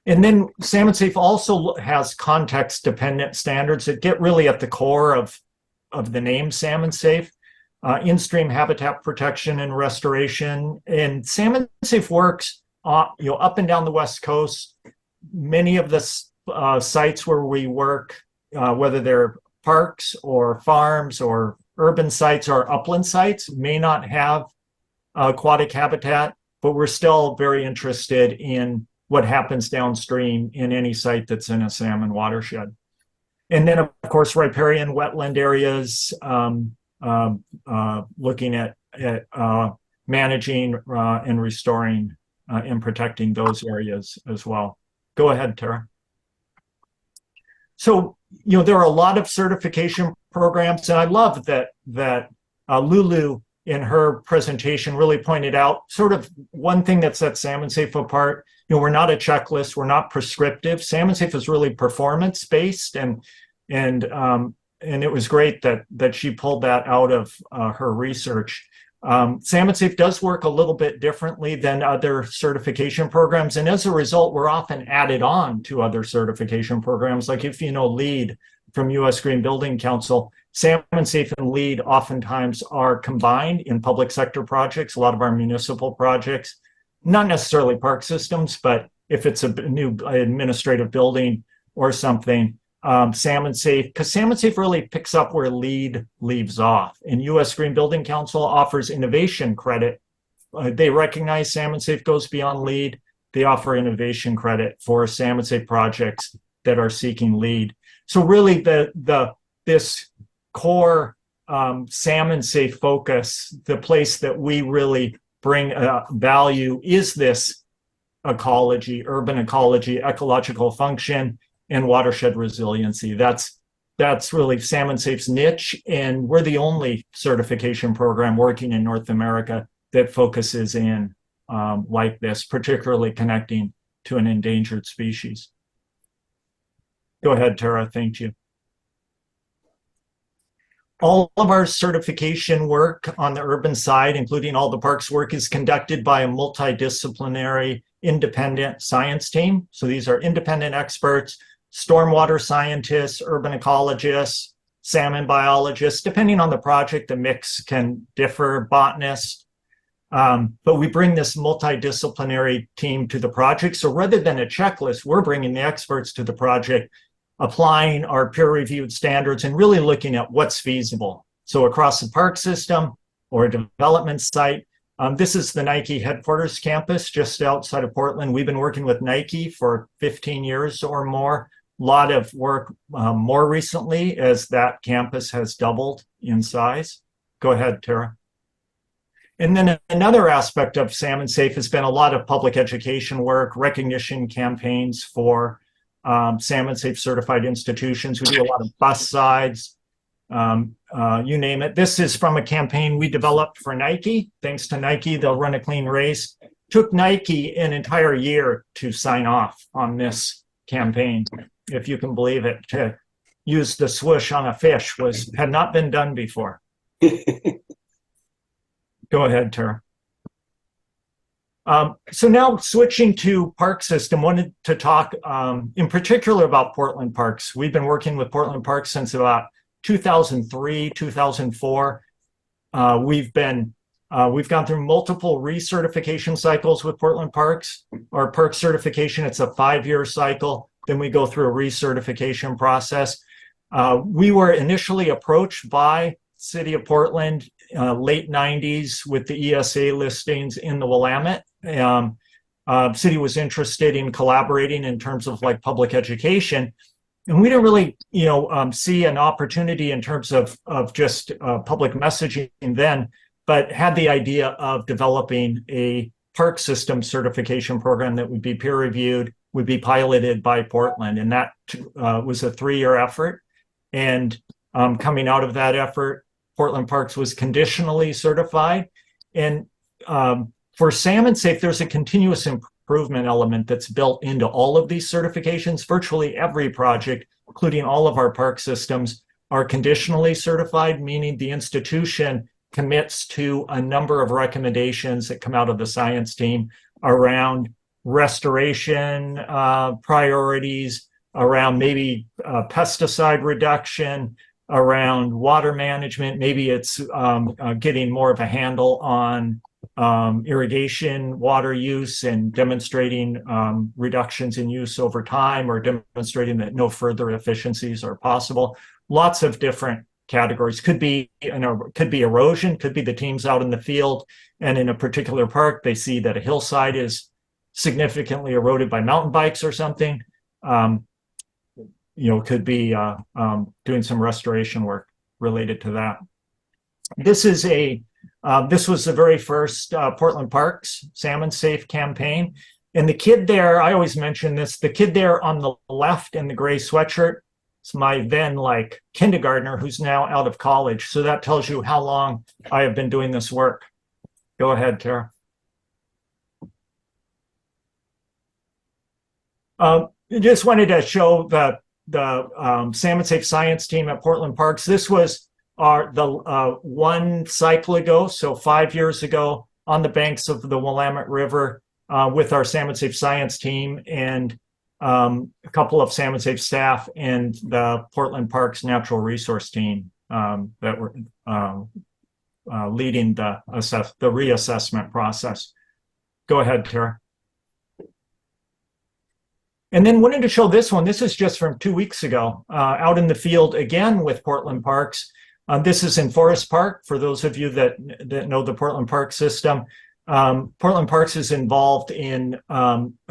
And then Salmon Safe also has context-dependent standards that get really at the core of the name Salmon Safe, in-stream habitat protection and restoration. And Salmon Safe works, up and down the West Coast. Many of the sites where we work, whether they're parks or farms or urban sites or upland sites, may not have aquatic habitat, but we're still very interested in what happens downstream in any site that's in a salmon watershed. And then, of course, riparian wetland areas, looking at managing and restoring and protecting those areas as well. Go ahead, Tara. So, there are a lot of certification programs, and I love that Lulu in her presentation really pointed out sort of one thing that sets Salmon Safe apart. We're not a checklist, we're not prescriptive. Salmon Safe is really performance based, and it was great that she pulled that out of her research. Salmon Safe does work a little bit differently than other certification programs, and as a result, we're often added on to other certification programs. Like if you know LEED from U.S. Green Building Council, Salmon Safe and LEED oftentimes are combined in public sector projects, a lot of our municipal projects, not necessarily park systems, but if it's a new administrative building or something, Salmon Safe, because Salmon Safe really picks up where LEED leaves off. And U.S. Green Building Council offers innovation credit. They recognize Salmon Safe goes beyond LEED. They offer innovation credit for Salmon Safe projects that are seeking LEED. So really this core Salmon Safe focus, the place that we really bring value is this ecology, urban ecology, ecological function, and watershed resiliency. That's really Salmon Safe's niche, and we're the only certification program working in North America that focuses in like this, particularly connecting to an endangered species. Go ahead, Tara. Thank you. All of our certification work on the urban side, including all the parks work, is conducted by a multidisciplinary independent science team. So these are independent experts, stormwater scientists, urban ecologists, salmon biologists. Depending on the project, the mix can differ, botanists. But we bring this multidisciplinary team to the project. So rather than a checklist, we're bringing the experts to the project, applying our peer-reviewed standards and really looking at what's feasible. So across the park system or a development site, this is the Nike headquarters campus just outside of Portland. We've been working with Nike for 15 years or more. A lot of work more recently as that campus has doubled in size. Go ahead, Tara. And then another aspect of Salmon Safe has been a lot of public education work, recognition campaigns for Salmon Safe certified institutions. We do a lot of bus sides, you name it. This is from a campaign we developed for Nike. Thanks to Nike, they'll run a clean race. Took Nike an entire year to sign off on this campaign, if you can believe it. To use the swoosh on a fish had not been done before. Go ahead, Tara. So now switching to park system, wanted to talk in particular about Portland Parks. We've been working with Portland Parks since about 2003, 2004. We've been We've gone through multiple recertification cycles with Portland Parks. Our park certification, it's a 5-year cycle. Then we go through a recertification process. We were initially approached by City of Portland late 90s with the ESA listings in the Willamette. City was interested in collaborating in terms of like public education. And we didn't really, see an opportunity in terms of just public messaging then, but had the idea of developing a park system certification program that would be peer reviewed, would be piloted by Portland. And that was a 3-year effort. And coming out of that effort, Portland Parks was conditionally certified. And for Salmon Safe, there's a continuous improvement element that's built into all of these certifications. Virtually every project, including all of our park systems, are conditionally certified, meaning the institution commits to a number of recommendations that come out of the science team around restoration priorities, around maybe pesticide reduction, around water management. Maybe it's getting more of a handle on irrigation water use and demonstrating reductions in use over time, or demonstrating that no further efficiencies are possible. Lots of different categories. Could be erosion, could be the teams out in the field and in a particular park, they see that a hillside is significantly eroded by mountain bikes or something. Could be doing some restoration work related to that. This was the very first Portland Parks Salmon Safe campaign. And the kid there, I always mention this, the kid there on the left in the gray sweatshirt, it's my then kindergartner who's now out of college. So that tells you how long I have been doing this work. Go ahead, Tara. Just wanted to show the Salmon Safe science team at Portland Parks. This was the one cycle ago, so 5 years ago, on the banks of the Willamette River with our Salmon Safe science team and a couple of Salmon Safe staff and the Portland Parks Natural Resource team that were leading the reassessment process. Go ahead, Tara. And then wanted to show this one. This is just from 2 weeks ago, out in the field again with Portland Parks. This is in Forest Park, for those of you that know the Portland Park system. Portland Parks is involved in,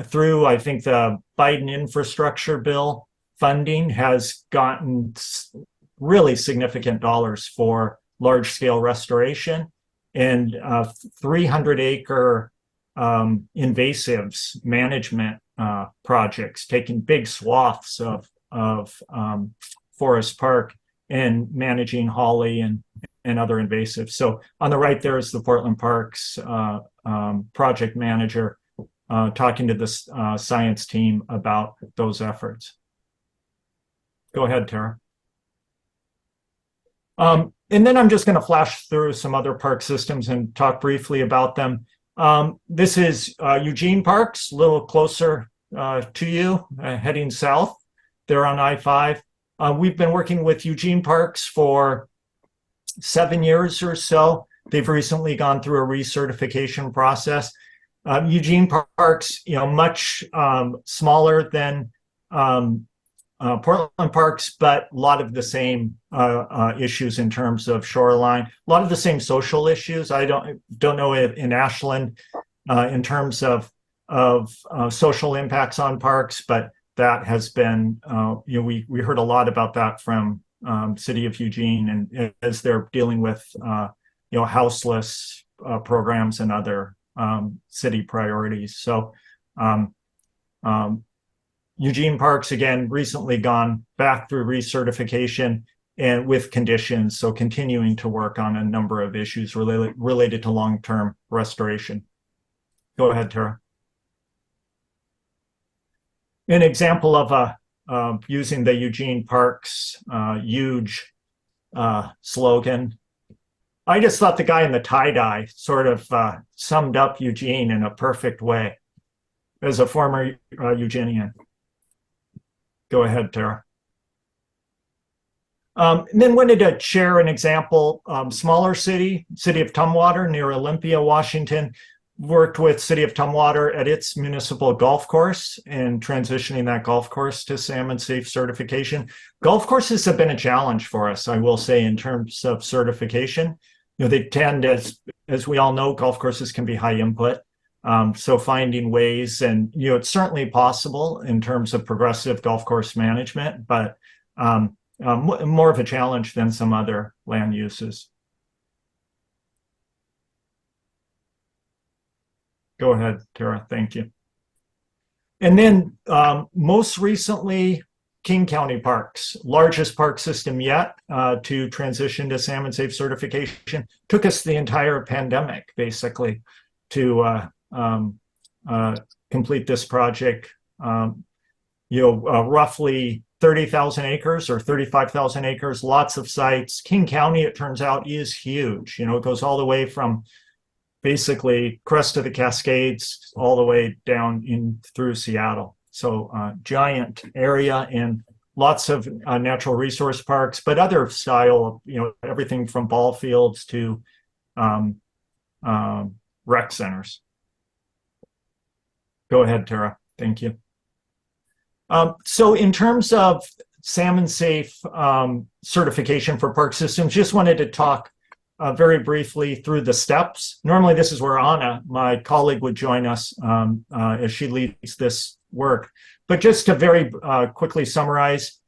through, I think, the Biden infrastructure bill funding, has gotten really significant dollars for large-scale restoration and 300-acre invasives management projects, taking big swaths of Forest Park and managing holly and other invasives. So on the right there is the Portland Parks project manager talking to the science team about those efforts. Go ahead, Tara. And then I'm just going to flash through some other park systems and talk briefly about them. This is Eugene Parks, a little closer to you, heading south. They're on I-5. We've been working with Eugene Parks for 7 years or so. They've recently gone through a recertification process. Eugene Parks, much smaller than Portland Parks, but a lot of the same issues in terms of shoreline, a lot of the same social issues. I don't know in Ashland in terms of social impacts on parks, but that has been, we heard a lot about that from City of Eugene, and as they're dealing with, houseless programs and other city priorities. So Eugene Parks, again, recently gone back through recertification and with conditions, so continuing to work on a number of issues related to long-term restoration. Go ahead, Tara. An example of using the Eugene Parks huge slogan. I just thought the guy in the tie-dye sort of summed up Eugene in a perfect way as a former Eugenian. Go ahead, Tara. And then wanted to share an example, smaller city of Tumwater near Olympia, Washington, worked with City of Tumwater at its municipal golf course and transitioning that golf course to salmon safe certification. Golf courses have been a challenge for us, I will say, in terms of certification. They tend, as we all know, golf courses can be high input. So finding ways, and it's certainly possible in terms of progressive golf course management, but more of a challenge than some other land uses. Go ahead, Tara. Thank you. And then most recently, King County Parks, largest park system yet to transition to salmon safe certification. Took us the entire pandemic, basically, to complete this project. Roughly 30,000 acres or 35,000 acres, lots of sites. King County, it turns out, is huge. It goes all the way from basically crest of the Cascades all the way down in through Seattle. So giant area and lots of natural resource parks, but other style, everything from ball fields to rec centers. Go ahead, Tara. Thank you. So in terms of salmon safe certification for park systems, just wanted to talk very briefly through the steps. Normally, this is where Anna, my colleague, would join us as she leads this work. But just to very quickly summarize,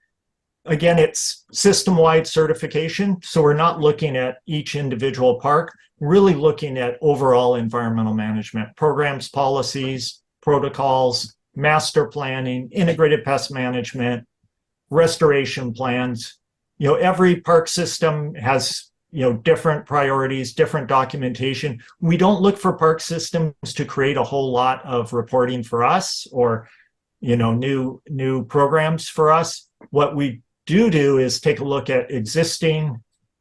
again, it's system-wide certification. So we're not looking at each individual park, really looking at overall environmental management, programs, policies, protocols, master planning, integrated pest management, restoration plans. Every park system has different priorities, different documentation. We don't look for park systems to create a whole lot of reporting for us or new programs for us. What we do is take a look at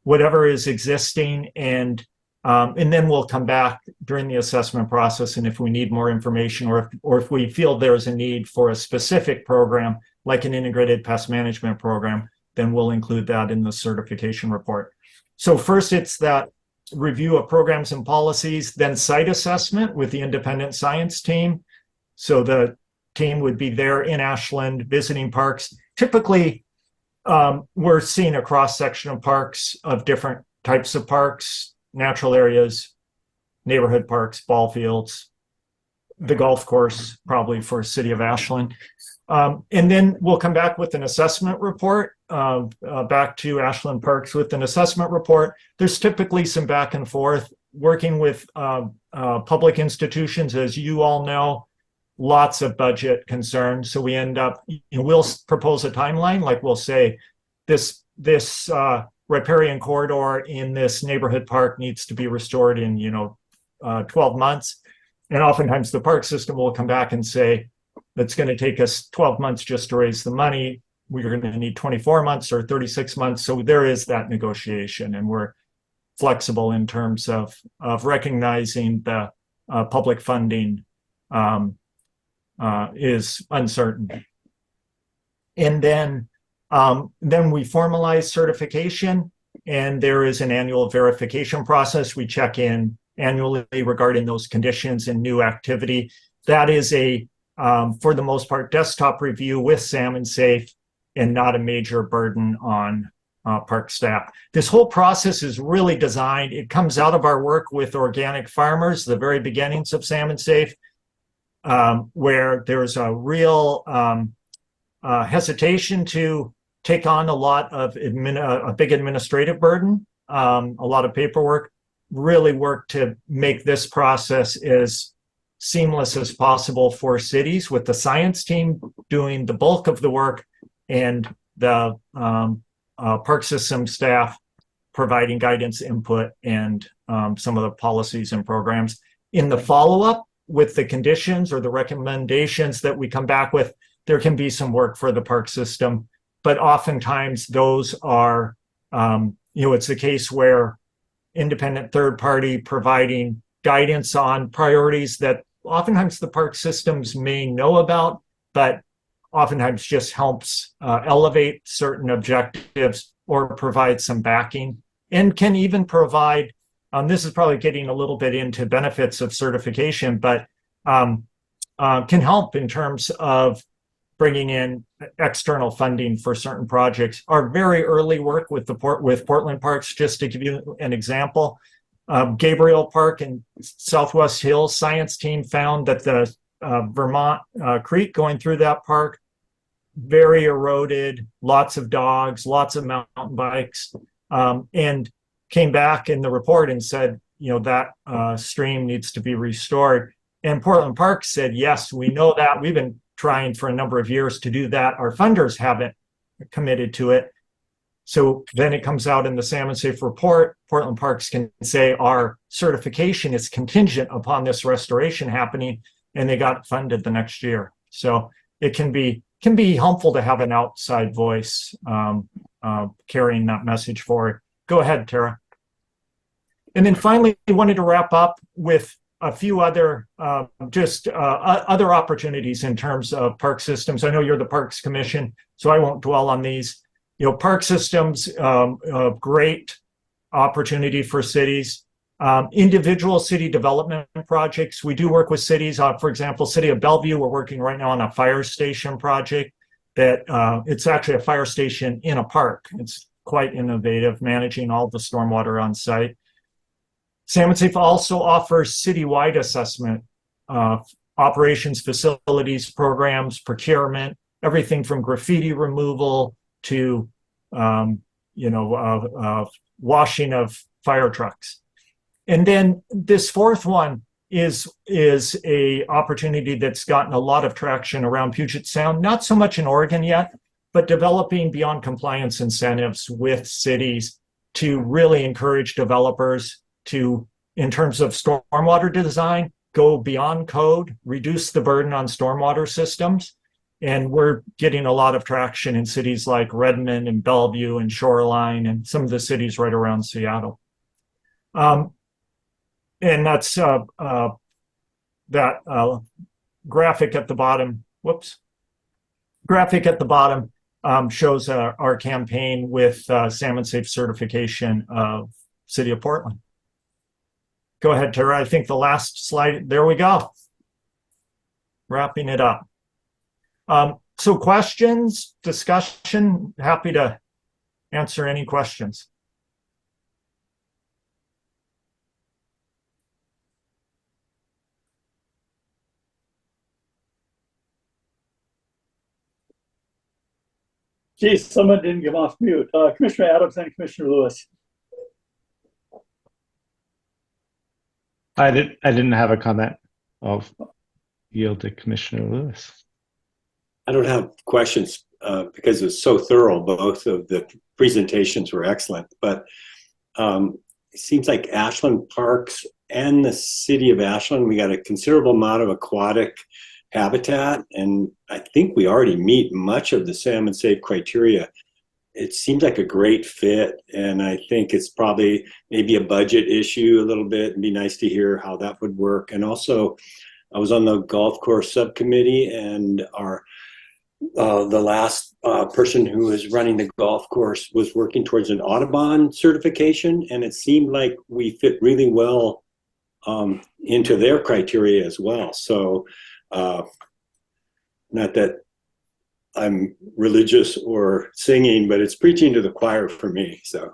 whatever is existing, and then we'll come back during the assessment process, and if we need more information or if we feel there's a need for a specific program like an integrated pest management program, then we'll include that in the certification report. So first, it's that review of programs and policies, then site assessment with the independent science team. So the team would be there in Ashland visiting parks. Typically, we're seeing a cross-section of parks, of different types of parks, natural areas, neighborhood parks, ball fields, the golf course, probably for City of Ashland. And then we'll come back with an assessment report, back to Ashland Parks with an assessment report. There's typically some back and forth working with public institutions, as you all know, lots of budget concerns. So we end up, we'll propose a timeline, like we'll say this riparian corridor in this neighborhood park needs to be restored in 12 months. And oftentimes the park system will come back and say, it's going to take us 12 months just to raise the money. We're going to need 24 months or 36 months. So there is that negotiation, and we're flexible in terms of recognizing the public funding is uncertain. And then we formalize certification, and there is an annual verification process. We check in annually regarding those conditions and new activity. That is for the most part, desktop review with Salmon Safe and not a major burden on park staff. This whole process is really designed, it comes out of our work with organic farmers, the very beginnings of Salmon Safe, where there's a real hesitation to take on a lot of a big administrative burden, a lot of paperwork, really work to make this process as seamless as possible for cities, with the science team doing the bulk of the work and the park system staff providing guidance, input, and some of the policies and programs. In the follow-up with the conditions or the recommendations that we come back with, there can be some work for the park system, but oftentimes those are, it's a case where independent third party providing guidance on priorities that oftentimes the park systems may know about, but oftentimes just helps elevate certain objectives or provide some backing, and can even provide, this is probably getting a little bit into benefits of certification, but can help in terms of bringing in external funding for certain projects. Our very early work with Portland Parks, just to give you an example, Gabriel Park and Southwest Hills science team found that the Vermont Creek going through that park, very eroded, lots of dogs, lots of mountain bikes, and came back in the report and said, that stream needs to be restored. And Portland Park said, yes, we know that. We've been trying for a number of years to do that. Our funders haven't committed to it. So then it comes out in the Salmon Safe report. Portland Parks can say our certification is contingent upon this restoration happening, and they got funded the next year. So it can be helpful to have an outside voice carrying that message forward. Go ahead, Tara. And then finally, I wanted to wrap up with a few other other opportunities in terms of park systems. I know you're the Parks Commission, so I won't dwell on these. Park systems, great opportunity for cities. Individual city development projects. We do work with cities. For example, City of Bellevue, we're working right now on a fire station project that it's actually a fire station in a park. It's quite innovative, managing all the stormwater on site. Salmon Safe also offers citywide assessment, operations, facilities, programs, procurement, everything from graffiti removal to, washing of fire trucks. And then this fourth one is a opportunity that's gotten a lot of traction around Puget Sound, not so much in Oregon yet, but developing beyond compliance incentives with cities to really encourage developers to, in terms of stormwater design, go beyond code, reduce the burden on stormwater systems. And we're getting a lot of traction in cities like Redmond and Bellevue and Shoreline and some of the cities right around Seattle. And that's that graphic at the bottom. Graphic at the bottom shows our campaign with Salmon Safe certification of City of Portland. Go ahead, Tara. I think the last slide. There we go. Wrapping it up. So questions, discussion, happy to answer any questions. Geez, someone didn't get off mute. Commissioner Adams and Commissioner Lewis. I didn't have a comment. I'll yield to Commissioner Lewis. I don't have questions because it was so thorough. Both of the presentations were excellent, but it seems like Ashland Parks and the city of Ashland, we got a considerable amount of aquatic habitat, and I think we already meet much of the Salmon Safe criteria. It seems like a great fit, and I think it's probably maybe a budget issue a little bit. It'd be nice to hear how that would work. And also, I was on the golf course subcommittee, and the last person who was running the golf course was working towards an Audubon certification, and it seemed like we fit really well into their criteria as well. So, not that I'm religious or singing, but it's preaching to the choir for me. So,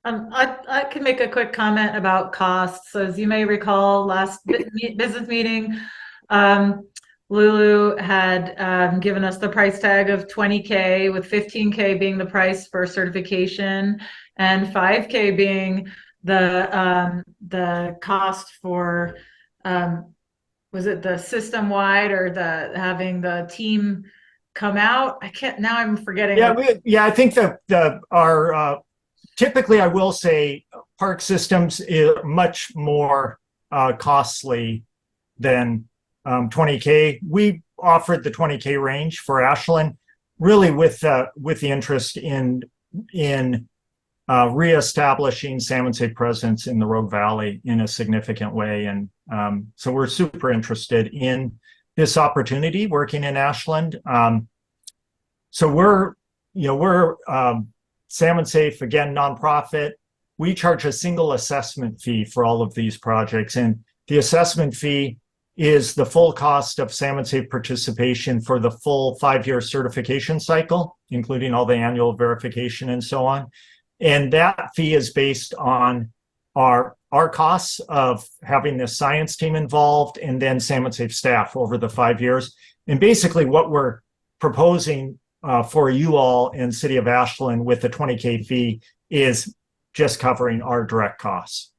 I can make a quick comment about costs. As you may recall, last business meeting, Lulu had given us the price tag of $20K, with $15K being the price for certification and $5K being the cost for was it the system wide or the having the team come out? I can't now. I'm forgetting. Yeah, I think that our typically, I will say, park systems is much more costly than 20K. We offered the 20K range for Ashland, really with the interest in reestablishing Salmon Safe presence in the Rogue Valley in a significant way. And so we're super interested in this opportunity working in Ashland. So we're we're Salmon Safe, again, nonprofit. We charge a single assessment fee for all of these projects, and the assessment fee is the full cost of Salmon Safe participation for the full 5-year certification cycle, including all the annual verification and so on. And that fee is based on our costs of having the science team involved and then Salmon Safe staff over the 5 years. And basically what we're proposing for you all in City of Ashland with the $20K fee is just covering our direct costs.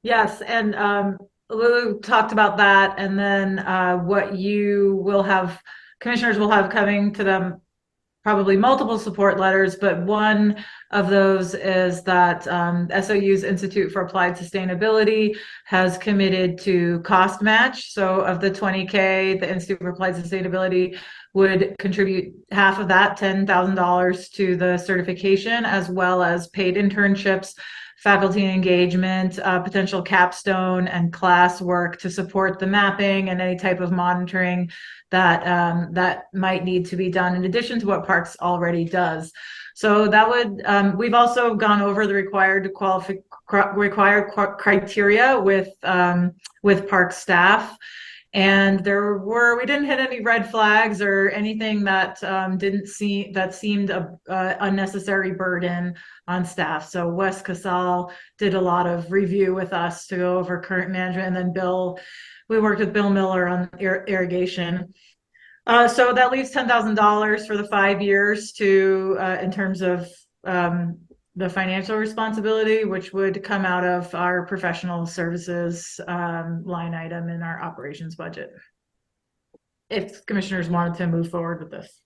Yes, and Lulu talked about that, and then what you will have, commissioners will have coming to them, probably multiple support letters, but one of those is that SOU's Institute for Applied Sustainability has committed to cost match. So of the $20K, the Institute for Applied Sustainability would contribute half of that, $10,000, to the certification, as well as paid internships, faculty engagement, potential capstone and class work to support the mapping and any type of monitoring that that might need to be done in addition to what Parks already does. So that would, we've also gone over the required criteria with Parks staff. And we didn't hit any red flags or anything that seemed a unnecessary burden on staff. So Wes Casal did a lot of review with us to go over current management, and then we worked with Bill Miller on irrigation. So that leaves $10,000 for the 5 years to, in terms of the financial responsibility, which would come out of our professional services line item in our operations budget, if commissioners wanted to move forward with this.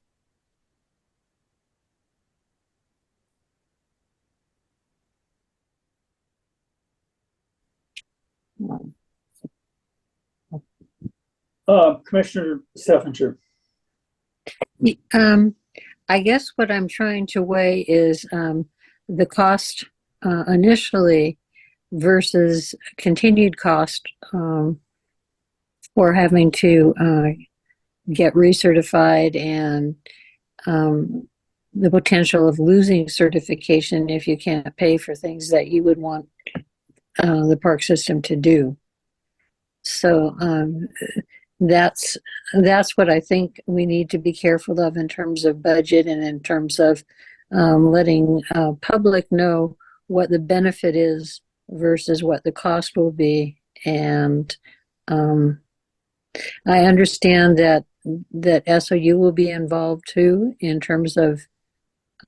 Commissioner Steffinger. I guess what I'm trying to weigh is the cost initially versus continued cost for having to get recertified, and the potential of losing certification if you can't pay for things that you would want the park system to do. So that's what I think we need to be careful of in terms of budget, and in terms of letting public know what the benefit is versus what the cost will be. And I understand that SOU will be involved too, in terms of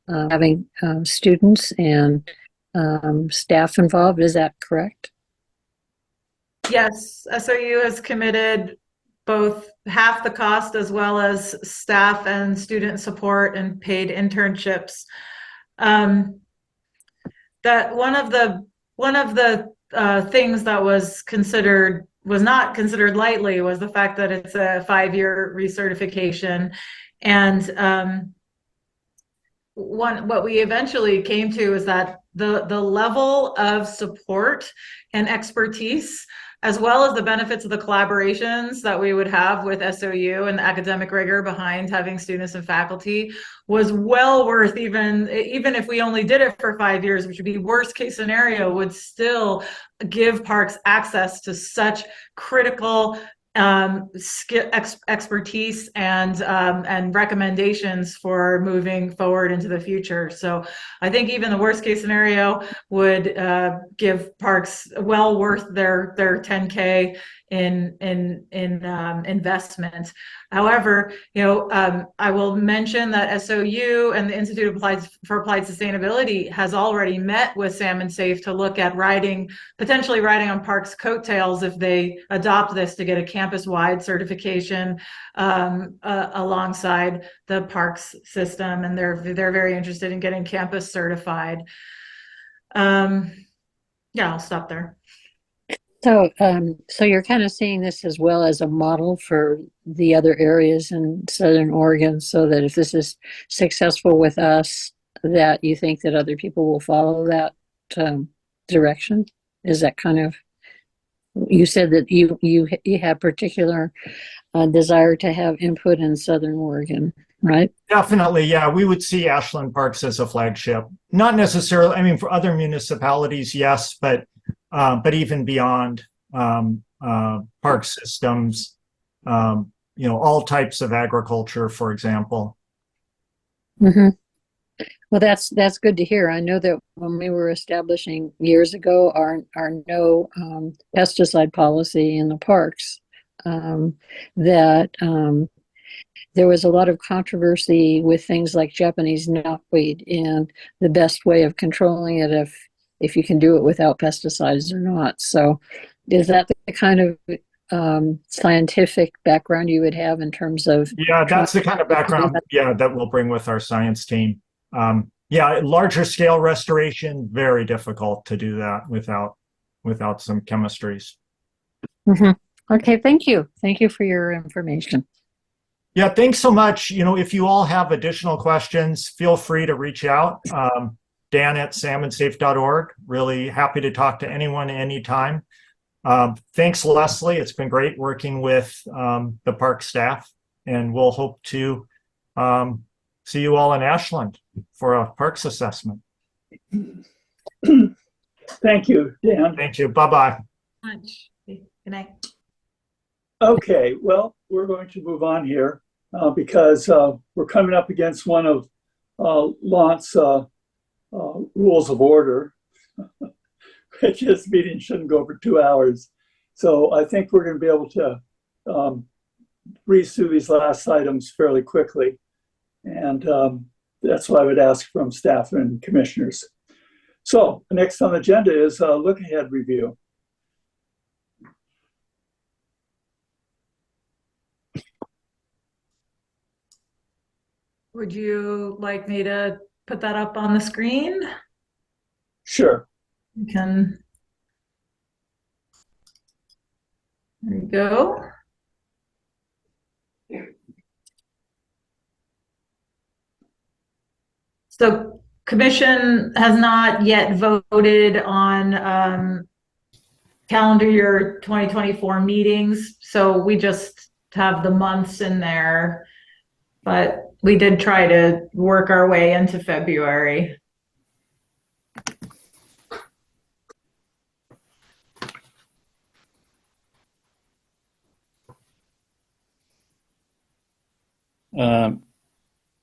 having students and staff involved. Is that correct? Yes, SOU has committed both half the cost as well as staff and student support and paid internships. That one of the things that was not considered lightly was the fact that it's a 5-year recertification, and what we eventually came to is that the level of support and expertise, as well as the benefits of the collaborations that we would have with SOU and the academic rigor behind having students and faculty, was well worth, even if we only did it for 5 years, which would be worst case scenario, would still give Parks access to such critical expertise and recommendations for moving forward into the future. So I think even the worst case scenario would give Parks well worth their $10K in investment. However, I will mention that SOU and the Institute for Applied Sustainability has already met with Salmon Safe to look at potentially riding on Parks' coattails if they adopt this, to get a campus-wide certification alongside the Parks system, and they're very interested in getting campus certified. Yeah, I'll stop there. So, so you're kind of seeing this as well as a model for the other areas in Southern Oregon, so that if this is successful with us, that you think that other people will follow that direction? Is that kind of You said that you have particular desire to have input in Southern Oregon, right? Definitely, yeah. We would see Ashland Parks as a flagship. Not necessarily, I mean, for other municipalities, yes, but even beyond park systems, all types of agriculture, for example. Mm-hmm. Well, that's good to hear. I know that when we were establishing years ago our no pesticide policy in the parks, that there was a lot of controversy with things like Japanese knotweed and the best way of controlling it if you can do it without pesticides or not. So, is that the kind of scientific background you would have in terms of? Yeah, that's the kind of background, that we'll bring with our science team. Larger scale restoration, very difficult to do that without some chemistries. Mm-hmm. Okay, thank you. Thank you for your information. Yeah, thanks so much. If you all have additional questions, feel free to reach out. Dan at salmonsafe.org. Really happy to talk to anyone anytime. Thanks, Leslie. It's been great working with the park staff, and we'll hope to see you all in Ashland for a parks assessment. Thank you, Dan. Thank you. Bye-bye. Good night. Okay, well, we're going to move on here because we're coming up against one of Lawrence rules of order, which is meetings shouldn't go over 2 hours. So I think we're going to be able to breeze through these last items fairly quickly. And that's what I would ask from staff and commissioners. So next on the agenda is a look ahead review. Would you like me to put that up on the screen? Sure. You can. There you go. So commission has not yet voted on calendar year 2024 meetings. So we just have the months in there, but we did try to work our way into February.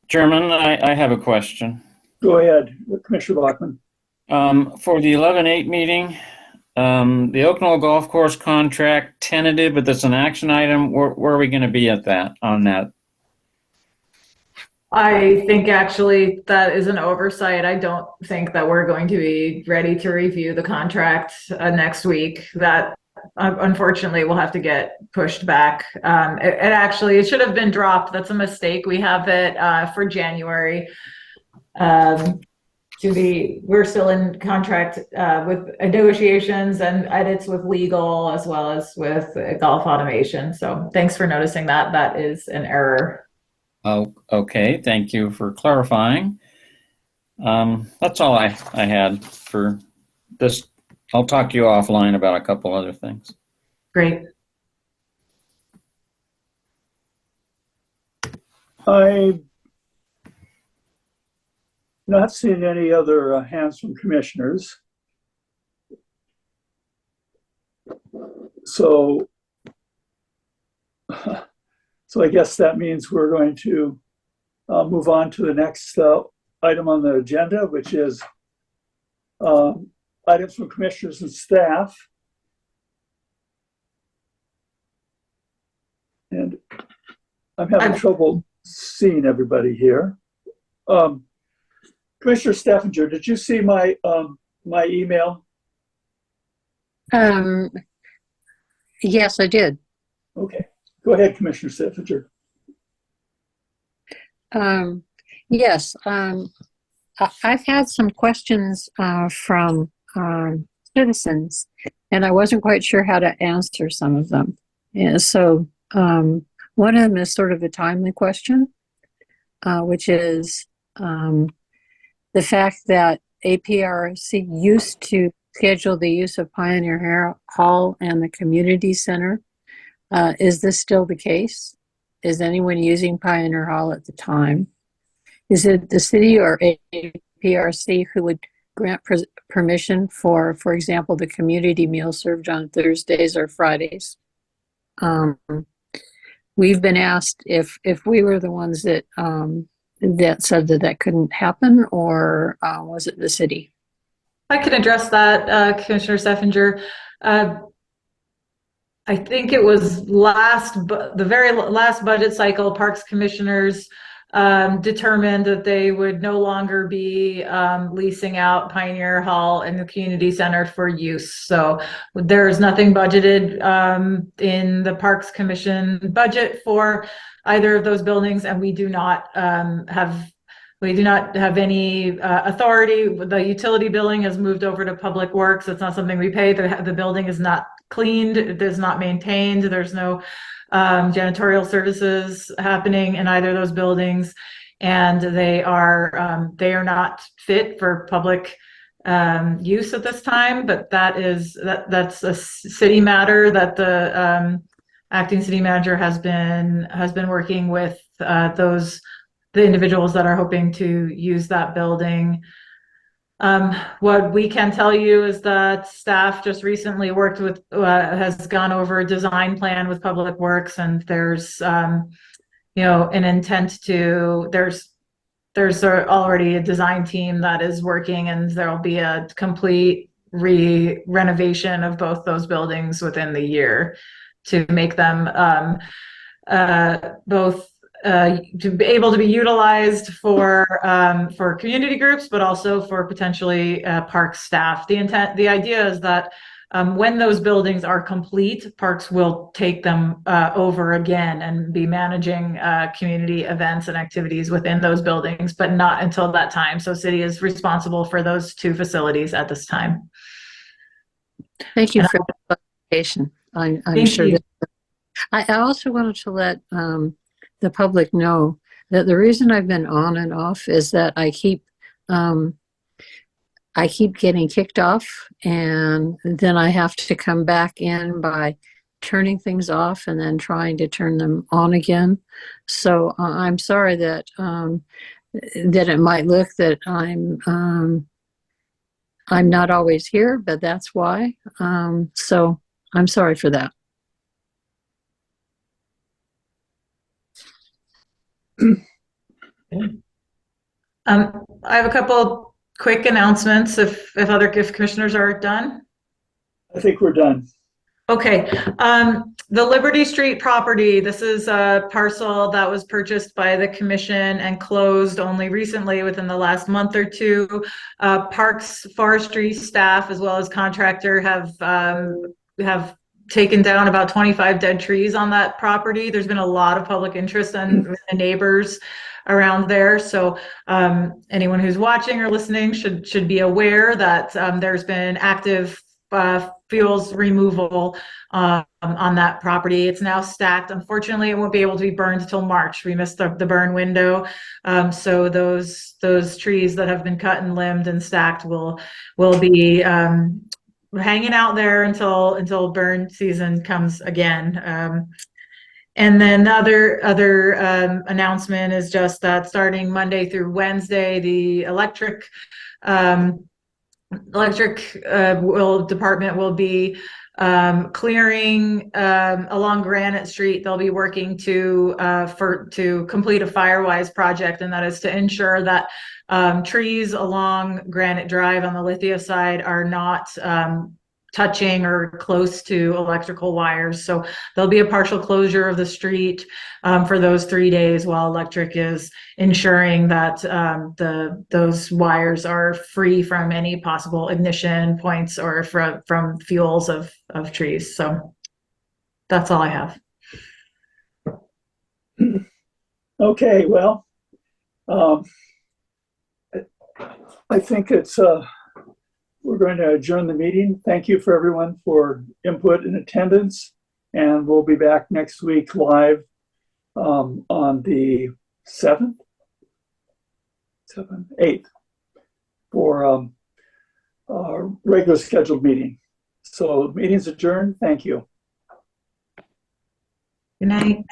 Chairman, I have a question. Go ahead, Commissioner Bachman. For the 11-8 meeting, the Oak Knoll Golf Course contract tentative, but that's an action item. Where are we going to be at on that? I think actually that is an oversight. I don't think that we're going to be ready to review the contract next week. That unfortunately will have to get pushed back. It should have been dropped. That's a mistake. We have it for January. We're still in contract with negotiations and edits with legal as well as with golf automation. So thanks for noticing that. That is an error. Oh, okay. Thank you for clarifying. That's all I had for this. I'll talk to you offline about a couple other things. Great. I'm not seeing any other hands from commissioners. So I guess that means we're going to move on to the next item on the agenda, which is items from commissioners and staff. And I'm having trouble seeing everybody here. Commissioner Steffinger, did you see my my email? Yes, I did. Okay, go ahead, Commissioner Steffinger. Yes, I've had some questions from citizens, and I wasn't quite sure how to answer some of them. Yeah, so one of them is sort of a timely question, which is the fact that APRC used to schedule the use of Pioneer Hall and the community center. Is this still the case? Is anyone using Pioneer Hall at the time? Is it the city or APRC who would grant permission for example, the community meal served on Thursdays or Fridays? We've been asked if we were the ones that that said that couldn't happen, or was it the city? I can address that, Commissioner Seffinger. I think it was the very last budget cycle, Parks Commissioners determined that they would no longer be leasing out Pioneer Hall and the community center for use. So there's nothing budgeted in the Parks Commission budget for either of those buildings, and we do not have any authority. The utility billing has moved over to Public Works. It's not something we pay. The building is not cleaned. It is not maintained. There's no janitorial services happening in either of those buildings, and they are not fit for public use at this time. But that's a city matter that the acting city manager has been working with the individuals that are hoping to use that building. What we can tell you is that staff just recently has gone over a design plan with Public Works, and there's an intent to, there's already a design team that is working, and there'll be a complete renovation of both those buildings within the year to make them both to be able to be utilized for community groups, but also for potentially park staff. The idea is that when those buildings are complete, Parks will take them over again and be managing community events and activities within those buildings, but not until that time. So city is responsible for those two facilities at this time. Thank you for the clarification. I'm sure that I also wanted to let the public know that the reason I've been on and off is that I keep getting kicked off, and then I have to come back in by turning things off and then trying to turn them on again. So I'm sorry that that it might look that I'm not always here, but that's why. So I'm sorry for that. I have a couple quick announcements if commissioners are done. I think we're done. Okay, the Liberty Street property, this is a parcel that was purchased by the commission and closed only recently within the last month or two. Parks forestry staff as well as contractor have taken down about 25 dead trees on that property. There's been a lot of public interest and the neighbors around there. So anyone who's watching or listening should be aware that there's been active fuels removal on that property. It's now stacked. Unfortunately, it won't be able to be burned until March. We missed the burn window. So those trees that have been cut and limbed and stacked will be hanging out there until burn season comes again. And then the other announcement is just that starting Monday through Wednesday, the electric department will be clearing along Granite Street. They'll be working to complete a Firewise project, and that is to ensure that trees along Granite Drive on the Lithia side are not touching or close to electrical wires. So there'll be a partial closure of the street for those 3 days while electric is ensuring that those wires are free from any possible ignition points or from fuels of trees. So that's all I have. Okay, well, I think we're going to adjourn the meeting. Thank you for everyone for input and attendance, and we'll be back next week live on the 8th for regular scheduled meeting. So meeting's adjourned. Thank you. Good night.